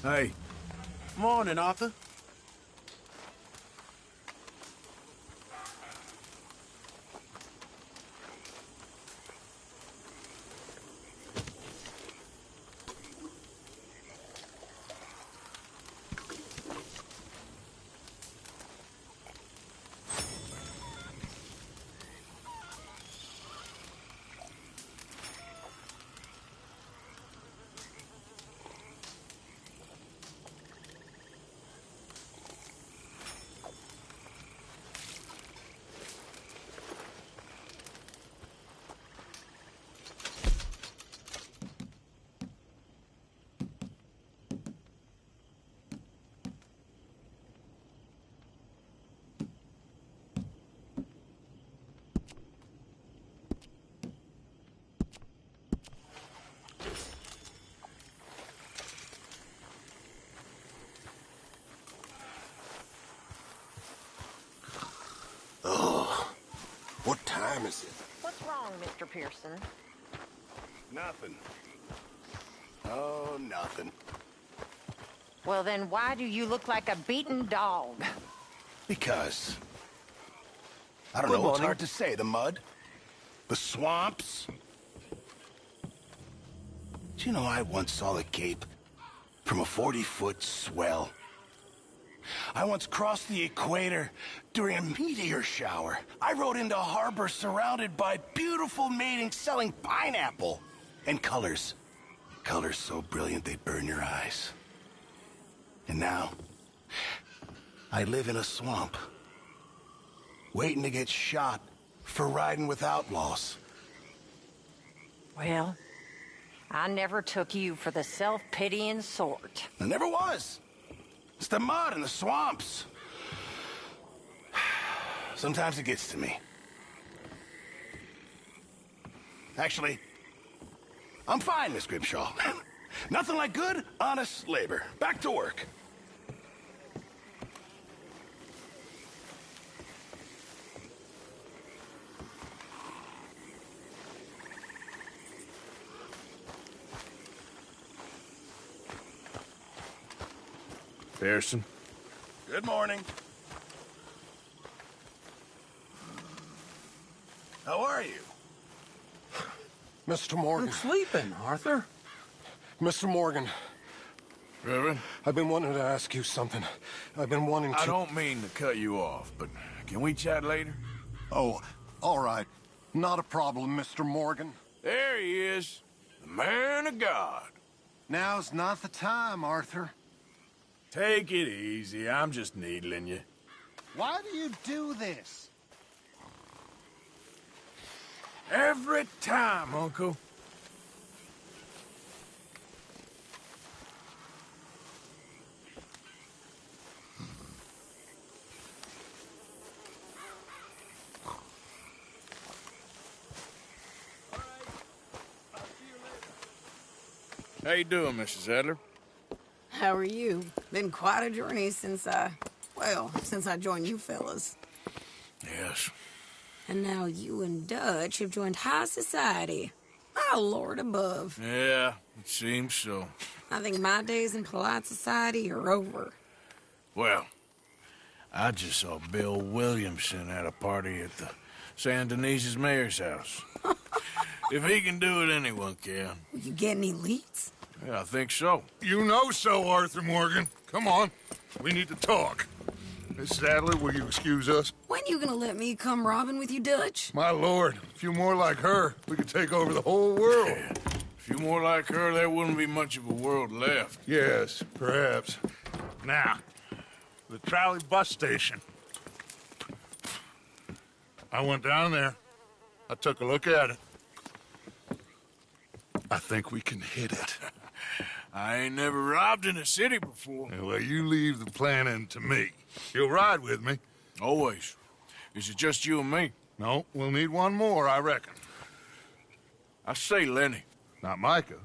Hey. Morning, Arthur. What time is it? What's wrong, Mr. Pearson? Nothing. Oh, nothing. Well, then why do you look like a beaten dog? Because... I don't know, it's hard to say. The mud? The swamps? Do you know I once saw the Cape from a 40-foot swell? I once crossed the equator during a meteor shower. I rode into a harbor surrounded by beautiful maidens selling pineapple. And colors. Colors so brilliant they'd burn your eyes. And now, I live in a swamp. Waiting to get shot for riding with outlaws. Well, I never took you for the self-pitying sort. I never was. It's the mud and the swamps. Sometimes it gets to me. Actually, I'm fine, Miss Grimshaw. Nothing like good, honest labor. Back to work. Pearson. Good morning. How are you? Mr. Morgan. I'm sleeping, Arthur. Mr. Morgan. Reverend? I've been wanting to ask you something. I've been wanting to... I don't mean to cut you off, but can we chat later? Oh, all right. Not a problem, Mr. Morgan. There he is. The man of God. Now's not the time, Arthur. Take it easy. I'm just needling you. Why do you do this? Every time, Uncle. How you doing, Mrs. Adler? How are you? Been quite a journey since I joined you fellas. Yes. And now you and Dutch have joined high society. My lord above. Yeah, it seems so. I think my days in polite society are over. Well, I just saw Bill Williamson at a party at the San Denise's mayor's house. If he can do it, anyone can. Will you get any leads? Yeah, I think so. You know so, Arthur Morgan. Come on. We need to talk. Miss Adler, will you excuse us? When you gonna let me come robbing with you, Dutch? My lord, a few more like her, we could take over the whole world. few more like her, there wouldn't be much of a world left. Yes, perhaps. Now, the trolley bus station. I went down there. I took a look at it. I think we can hit it. I ain't never robbed in a city before. Well, you leave the planning to me. You'll ride with me? Always. Is it just you and me? No, we'll need one more, I reckon. I say Lenny. Not Micah.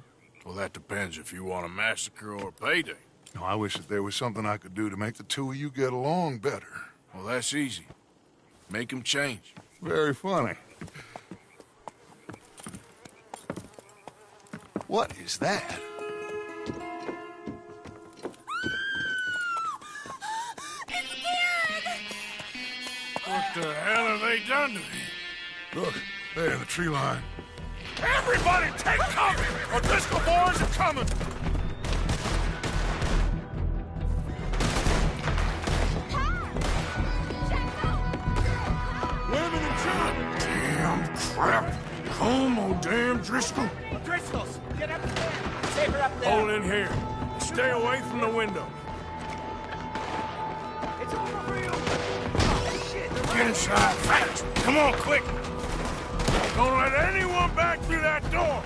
Well, that depends if you want a massacre or a payday. No, I wish that there was something I could do to make the two of you get along better. Well, that's easy. Make them change. Very funny. What is that? What the hell have they done to me? Look, there in the tree line. Everybody take cover! O'Driscoll boys are coming! Women and children! Damn crap! Come on, damn Driscoll! Driscoll's! Get up there! Save her up there! Hold in here. Stay away from the window. It's over real! Get inside, fast! Come on, quick! Don't let anyone back through that door!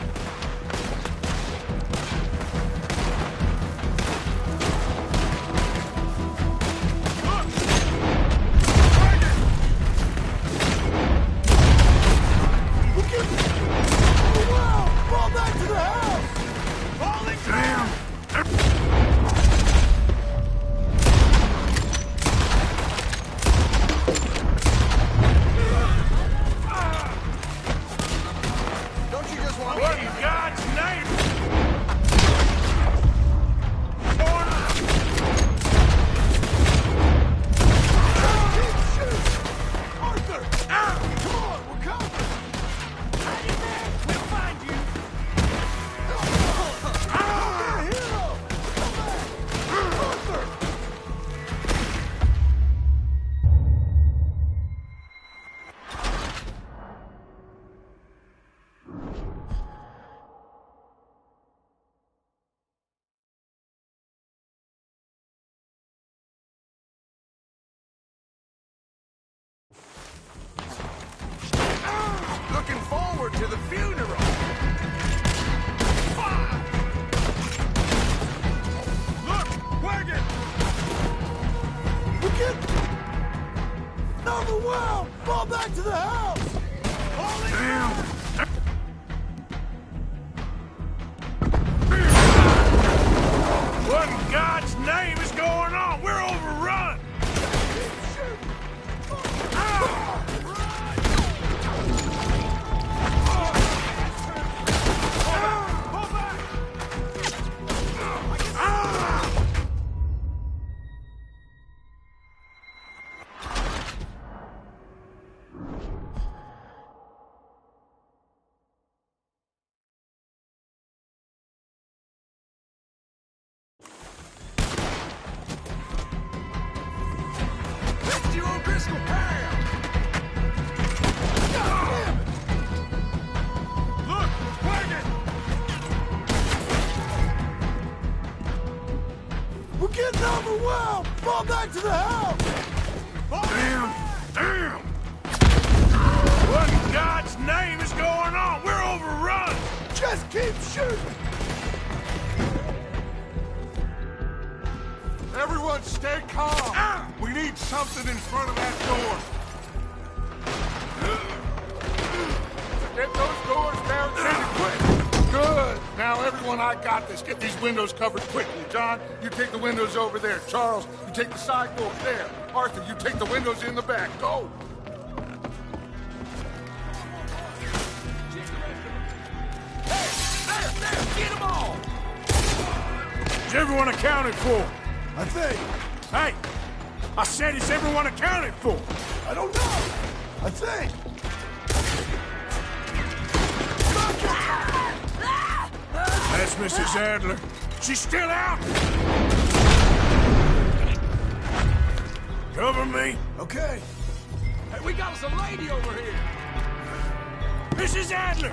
Fall back to the house! Falling down! Don't you just want what in God's name? Arthur! Come on, we're coming! Hang in there! We'll find you! Hero! Come back! Arthur! Looking forward to the funeral. Look, wagon! We're getting overwhelmed! Fall back to the house! Damn! What in God's name is going on? We're overrun! Lift you O'Driscoll, bam! Look, wagon! We're getting overwhelmed! Fall back to the house! Damn! What in God's name is going on? We're overrun! Just keep shooting! Everyone stay calm! We need something in front of that door! Get those doors barricaded quick! Good! Now everyone, I got this. Get these windows covered quickly. John, you take the windows over there. Charles, you take the side doors there. Arthur, you take the windows in the back. Go! There! Get them all! Is everyone accounted for? I think. Hey! I said, is everyone accounted for? I don't know. I think. That's Mrs. Adler. She's still out! Cover me. Okay. Hey, we got us a lady over here. Mrs. Adler!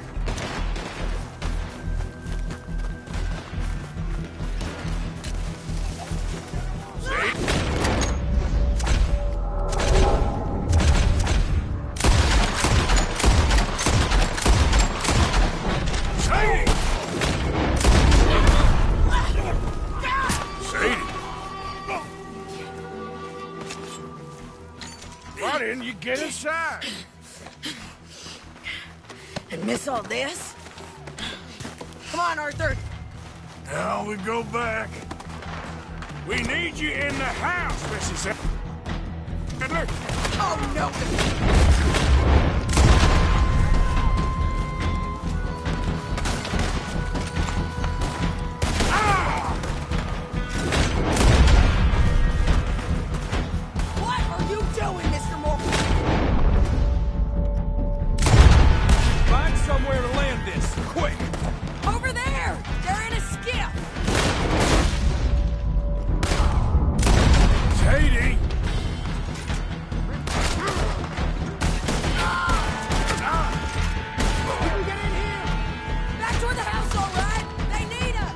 Why didn't you get inside? And miss all this? Come on, Arthur. Now we go back. We need you in the house, Mrs. Adler. Oh, no. What are you doing, Mr. Morgan? Find somewhere to land this, quick. Over there! They're in a skiff! Sadie! We can get in here! Back toward the house, all right? They need us!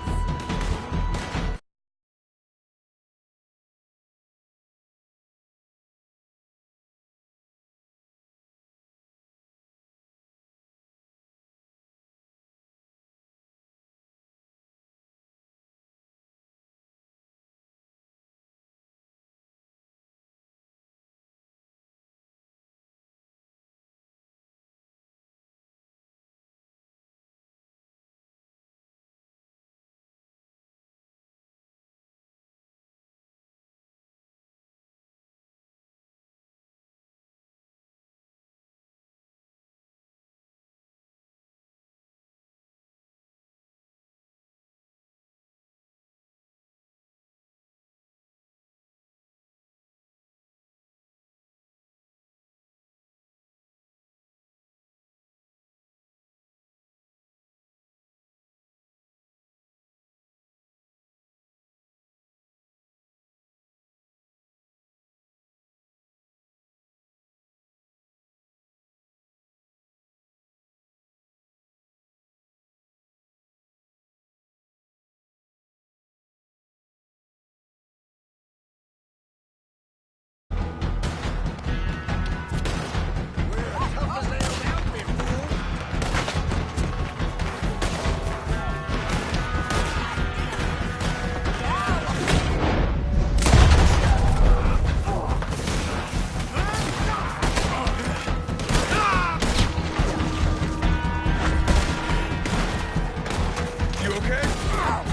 You okay?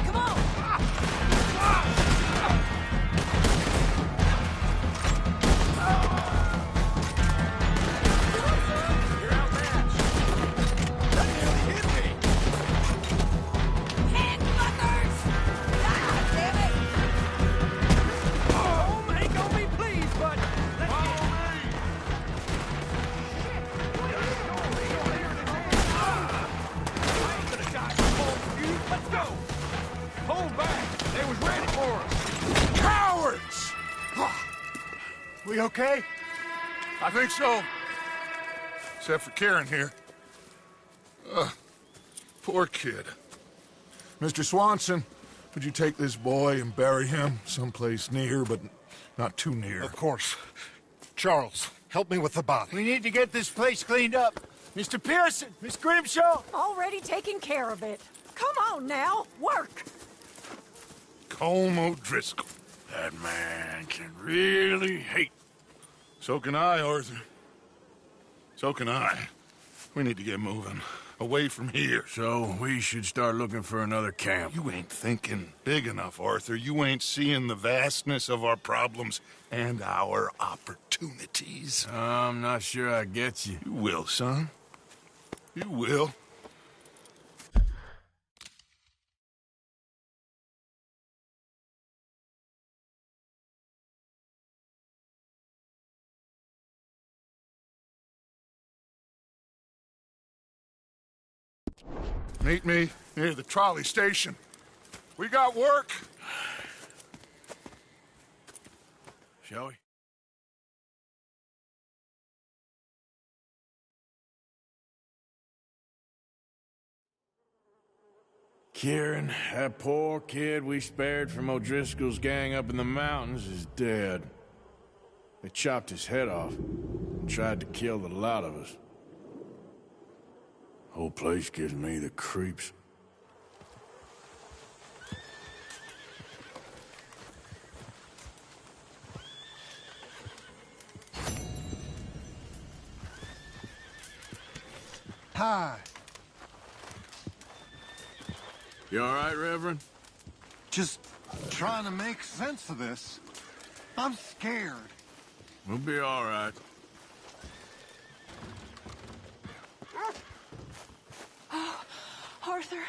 Come on! You're outmatched. That nearly hit me. Handfuckers! Ah, damn it! Home ain't gonna be pleased, but follow me. I ain't gonna die for home, you. Let's go. Hold back. They was ready for us. Cowards! We okay? I think so. Except for Karen here. Poor kid. Mr. Swanson, would you take this boy and bury him someplace near, but not too near? Of course. Charles, help me with the body. We need to get this place cleaned up. Mr. Pearson, Miss Grimshaw. Already taking care of it. Come on now, work! Colm O'Driscoll. That man can really hate. So can I, Arthur. So can I. We need to get moving. Away from here. So we should start looking for another camp. You ain't thinking big enough, Arthur. You ain't seeing the vastness of our problems and our opportunities. I'm not sure I get you. You will, son. You will. Meet me near the trolley station. We got work. Shall we? Kieran, that poor kid we spared from O'Driscoll's gang up in the mountains is dead. They chopped his head off and tried to kill the lot of us. Whole place gives me the creeps. Hi. You all right, Reverend? Just trying to make sense of this. I'm scared. We'll be all right. Oh, Arthur,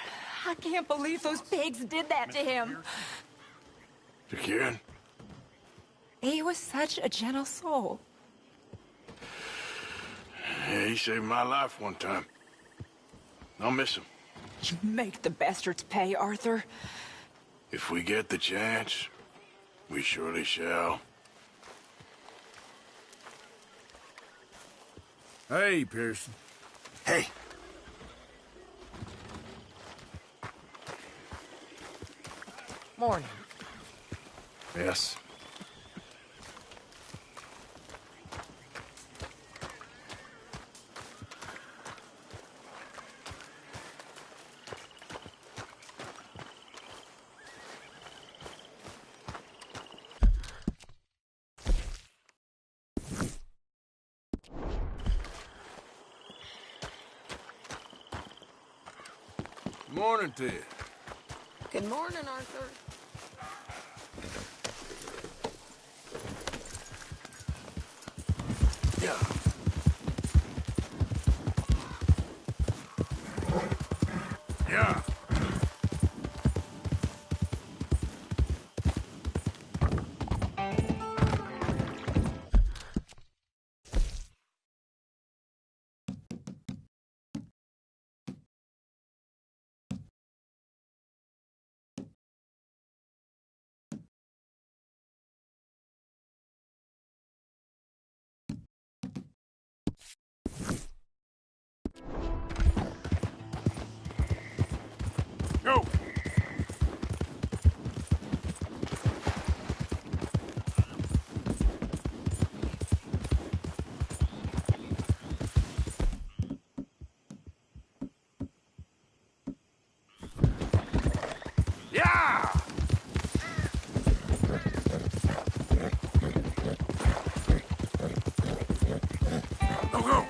I can't believe those pigs did that to him. To Kieran? He was such a gentle soul. Yeah, he saved my life one time. I'll miss him. You make the bastards pay, Arthur. If we get the chance, we surely shall. Hey, Pearson. Hey. Morning. Yes. Morning to you. Good morning, Arthur. Yeah. Yeah. Go! Yeah! Go, go!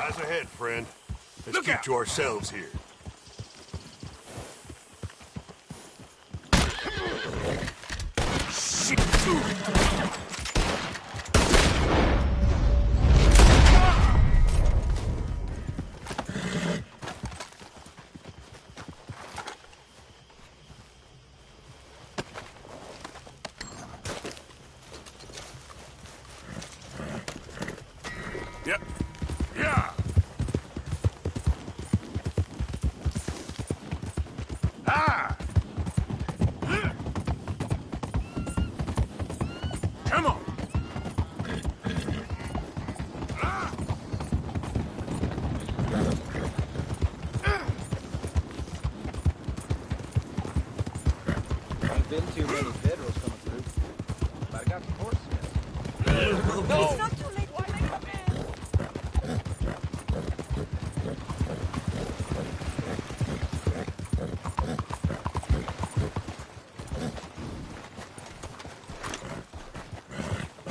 Eyes ahead, friend. Let's Look keep out. to ourselves here. Yep. Yeah. Ah. Come on. Ain't been too many Federals coming through. But I got some horses. No, it's not too late. Why make a man?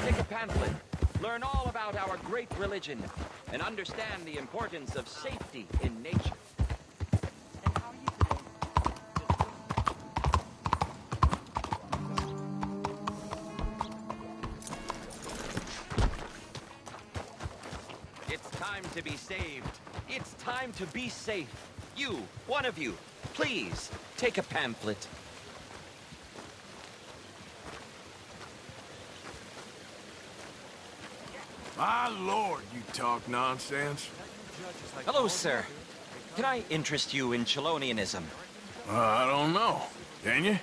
Take a pamphlet. Learn all about our great religion and understand the importance of safety in nature. It's time to be saved. It's time to be safe. You, one of you, please take a pamphlet. My lord, you talk nonsense. Hello, sir. Can I interest you in Chelonianism? I don't know. Can you?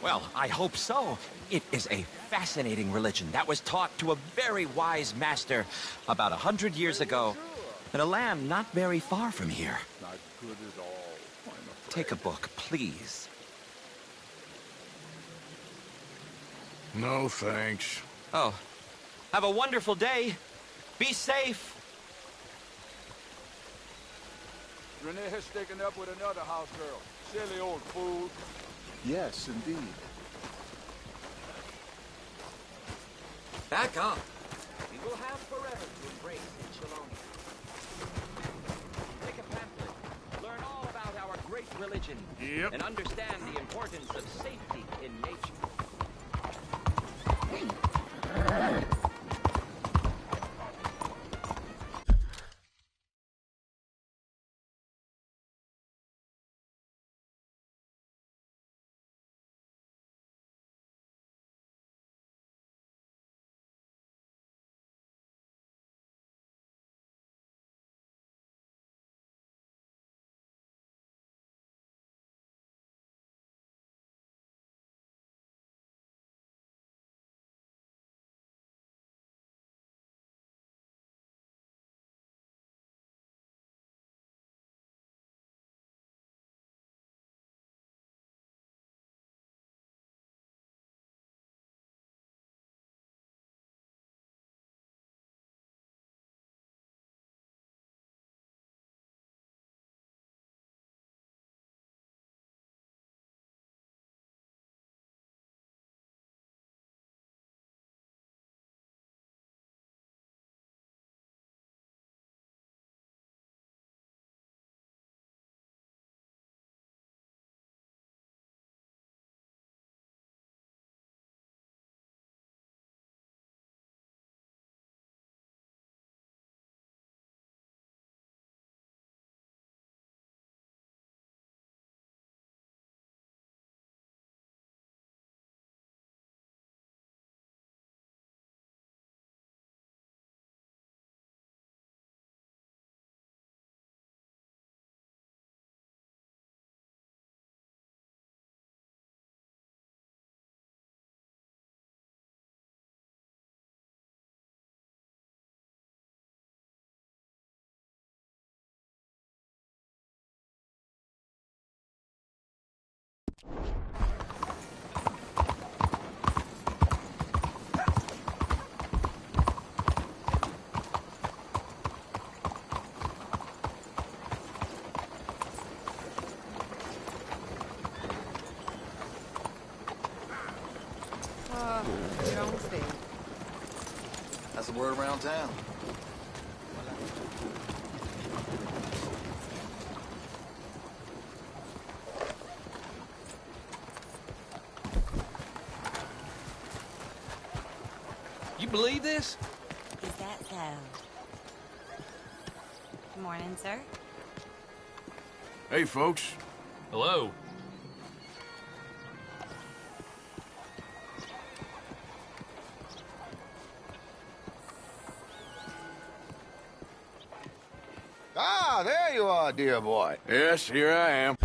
Well, I hope so. It is a fascinating religion that was taught to a very wise master about 100 years ago in a land not very far from here. Not good at all. Take a book, please. No, thanks. Oh, have a wonderful day. Be safe. Renee has taken up with another house girl. Silly old fool. Yes, indeed. Back up. We will have forever to embrace in Chelonia. Take a pamphlet. Learn all about our great religion. Yep. And understand the importance of safety in nature. You don't see. That's the word around town. You believe this? Is that so? Good morning, sir. Hey, folks. Hello. Ah, there you are, dear boy. Yes, here I am.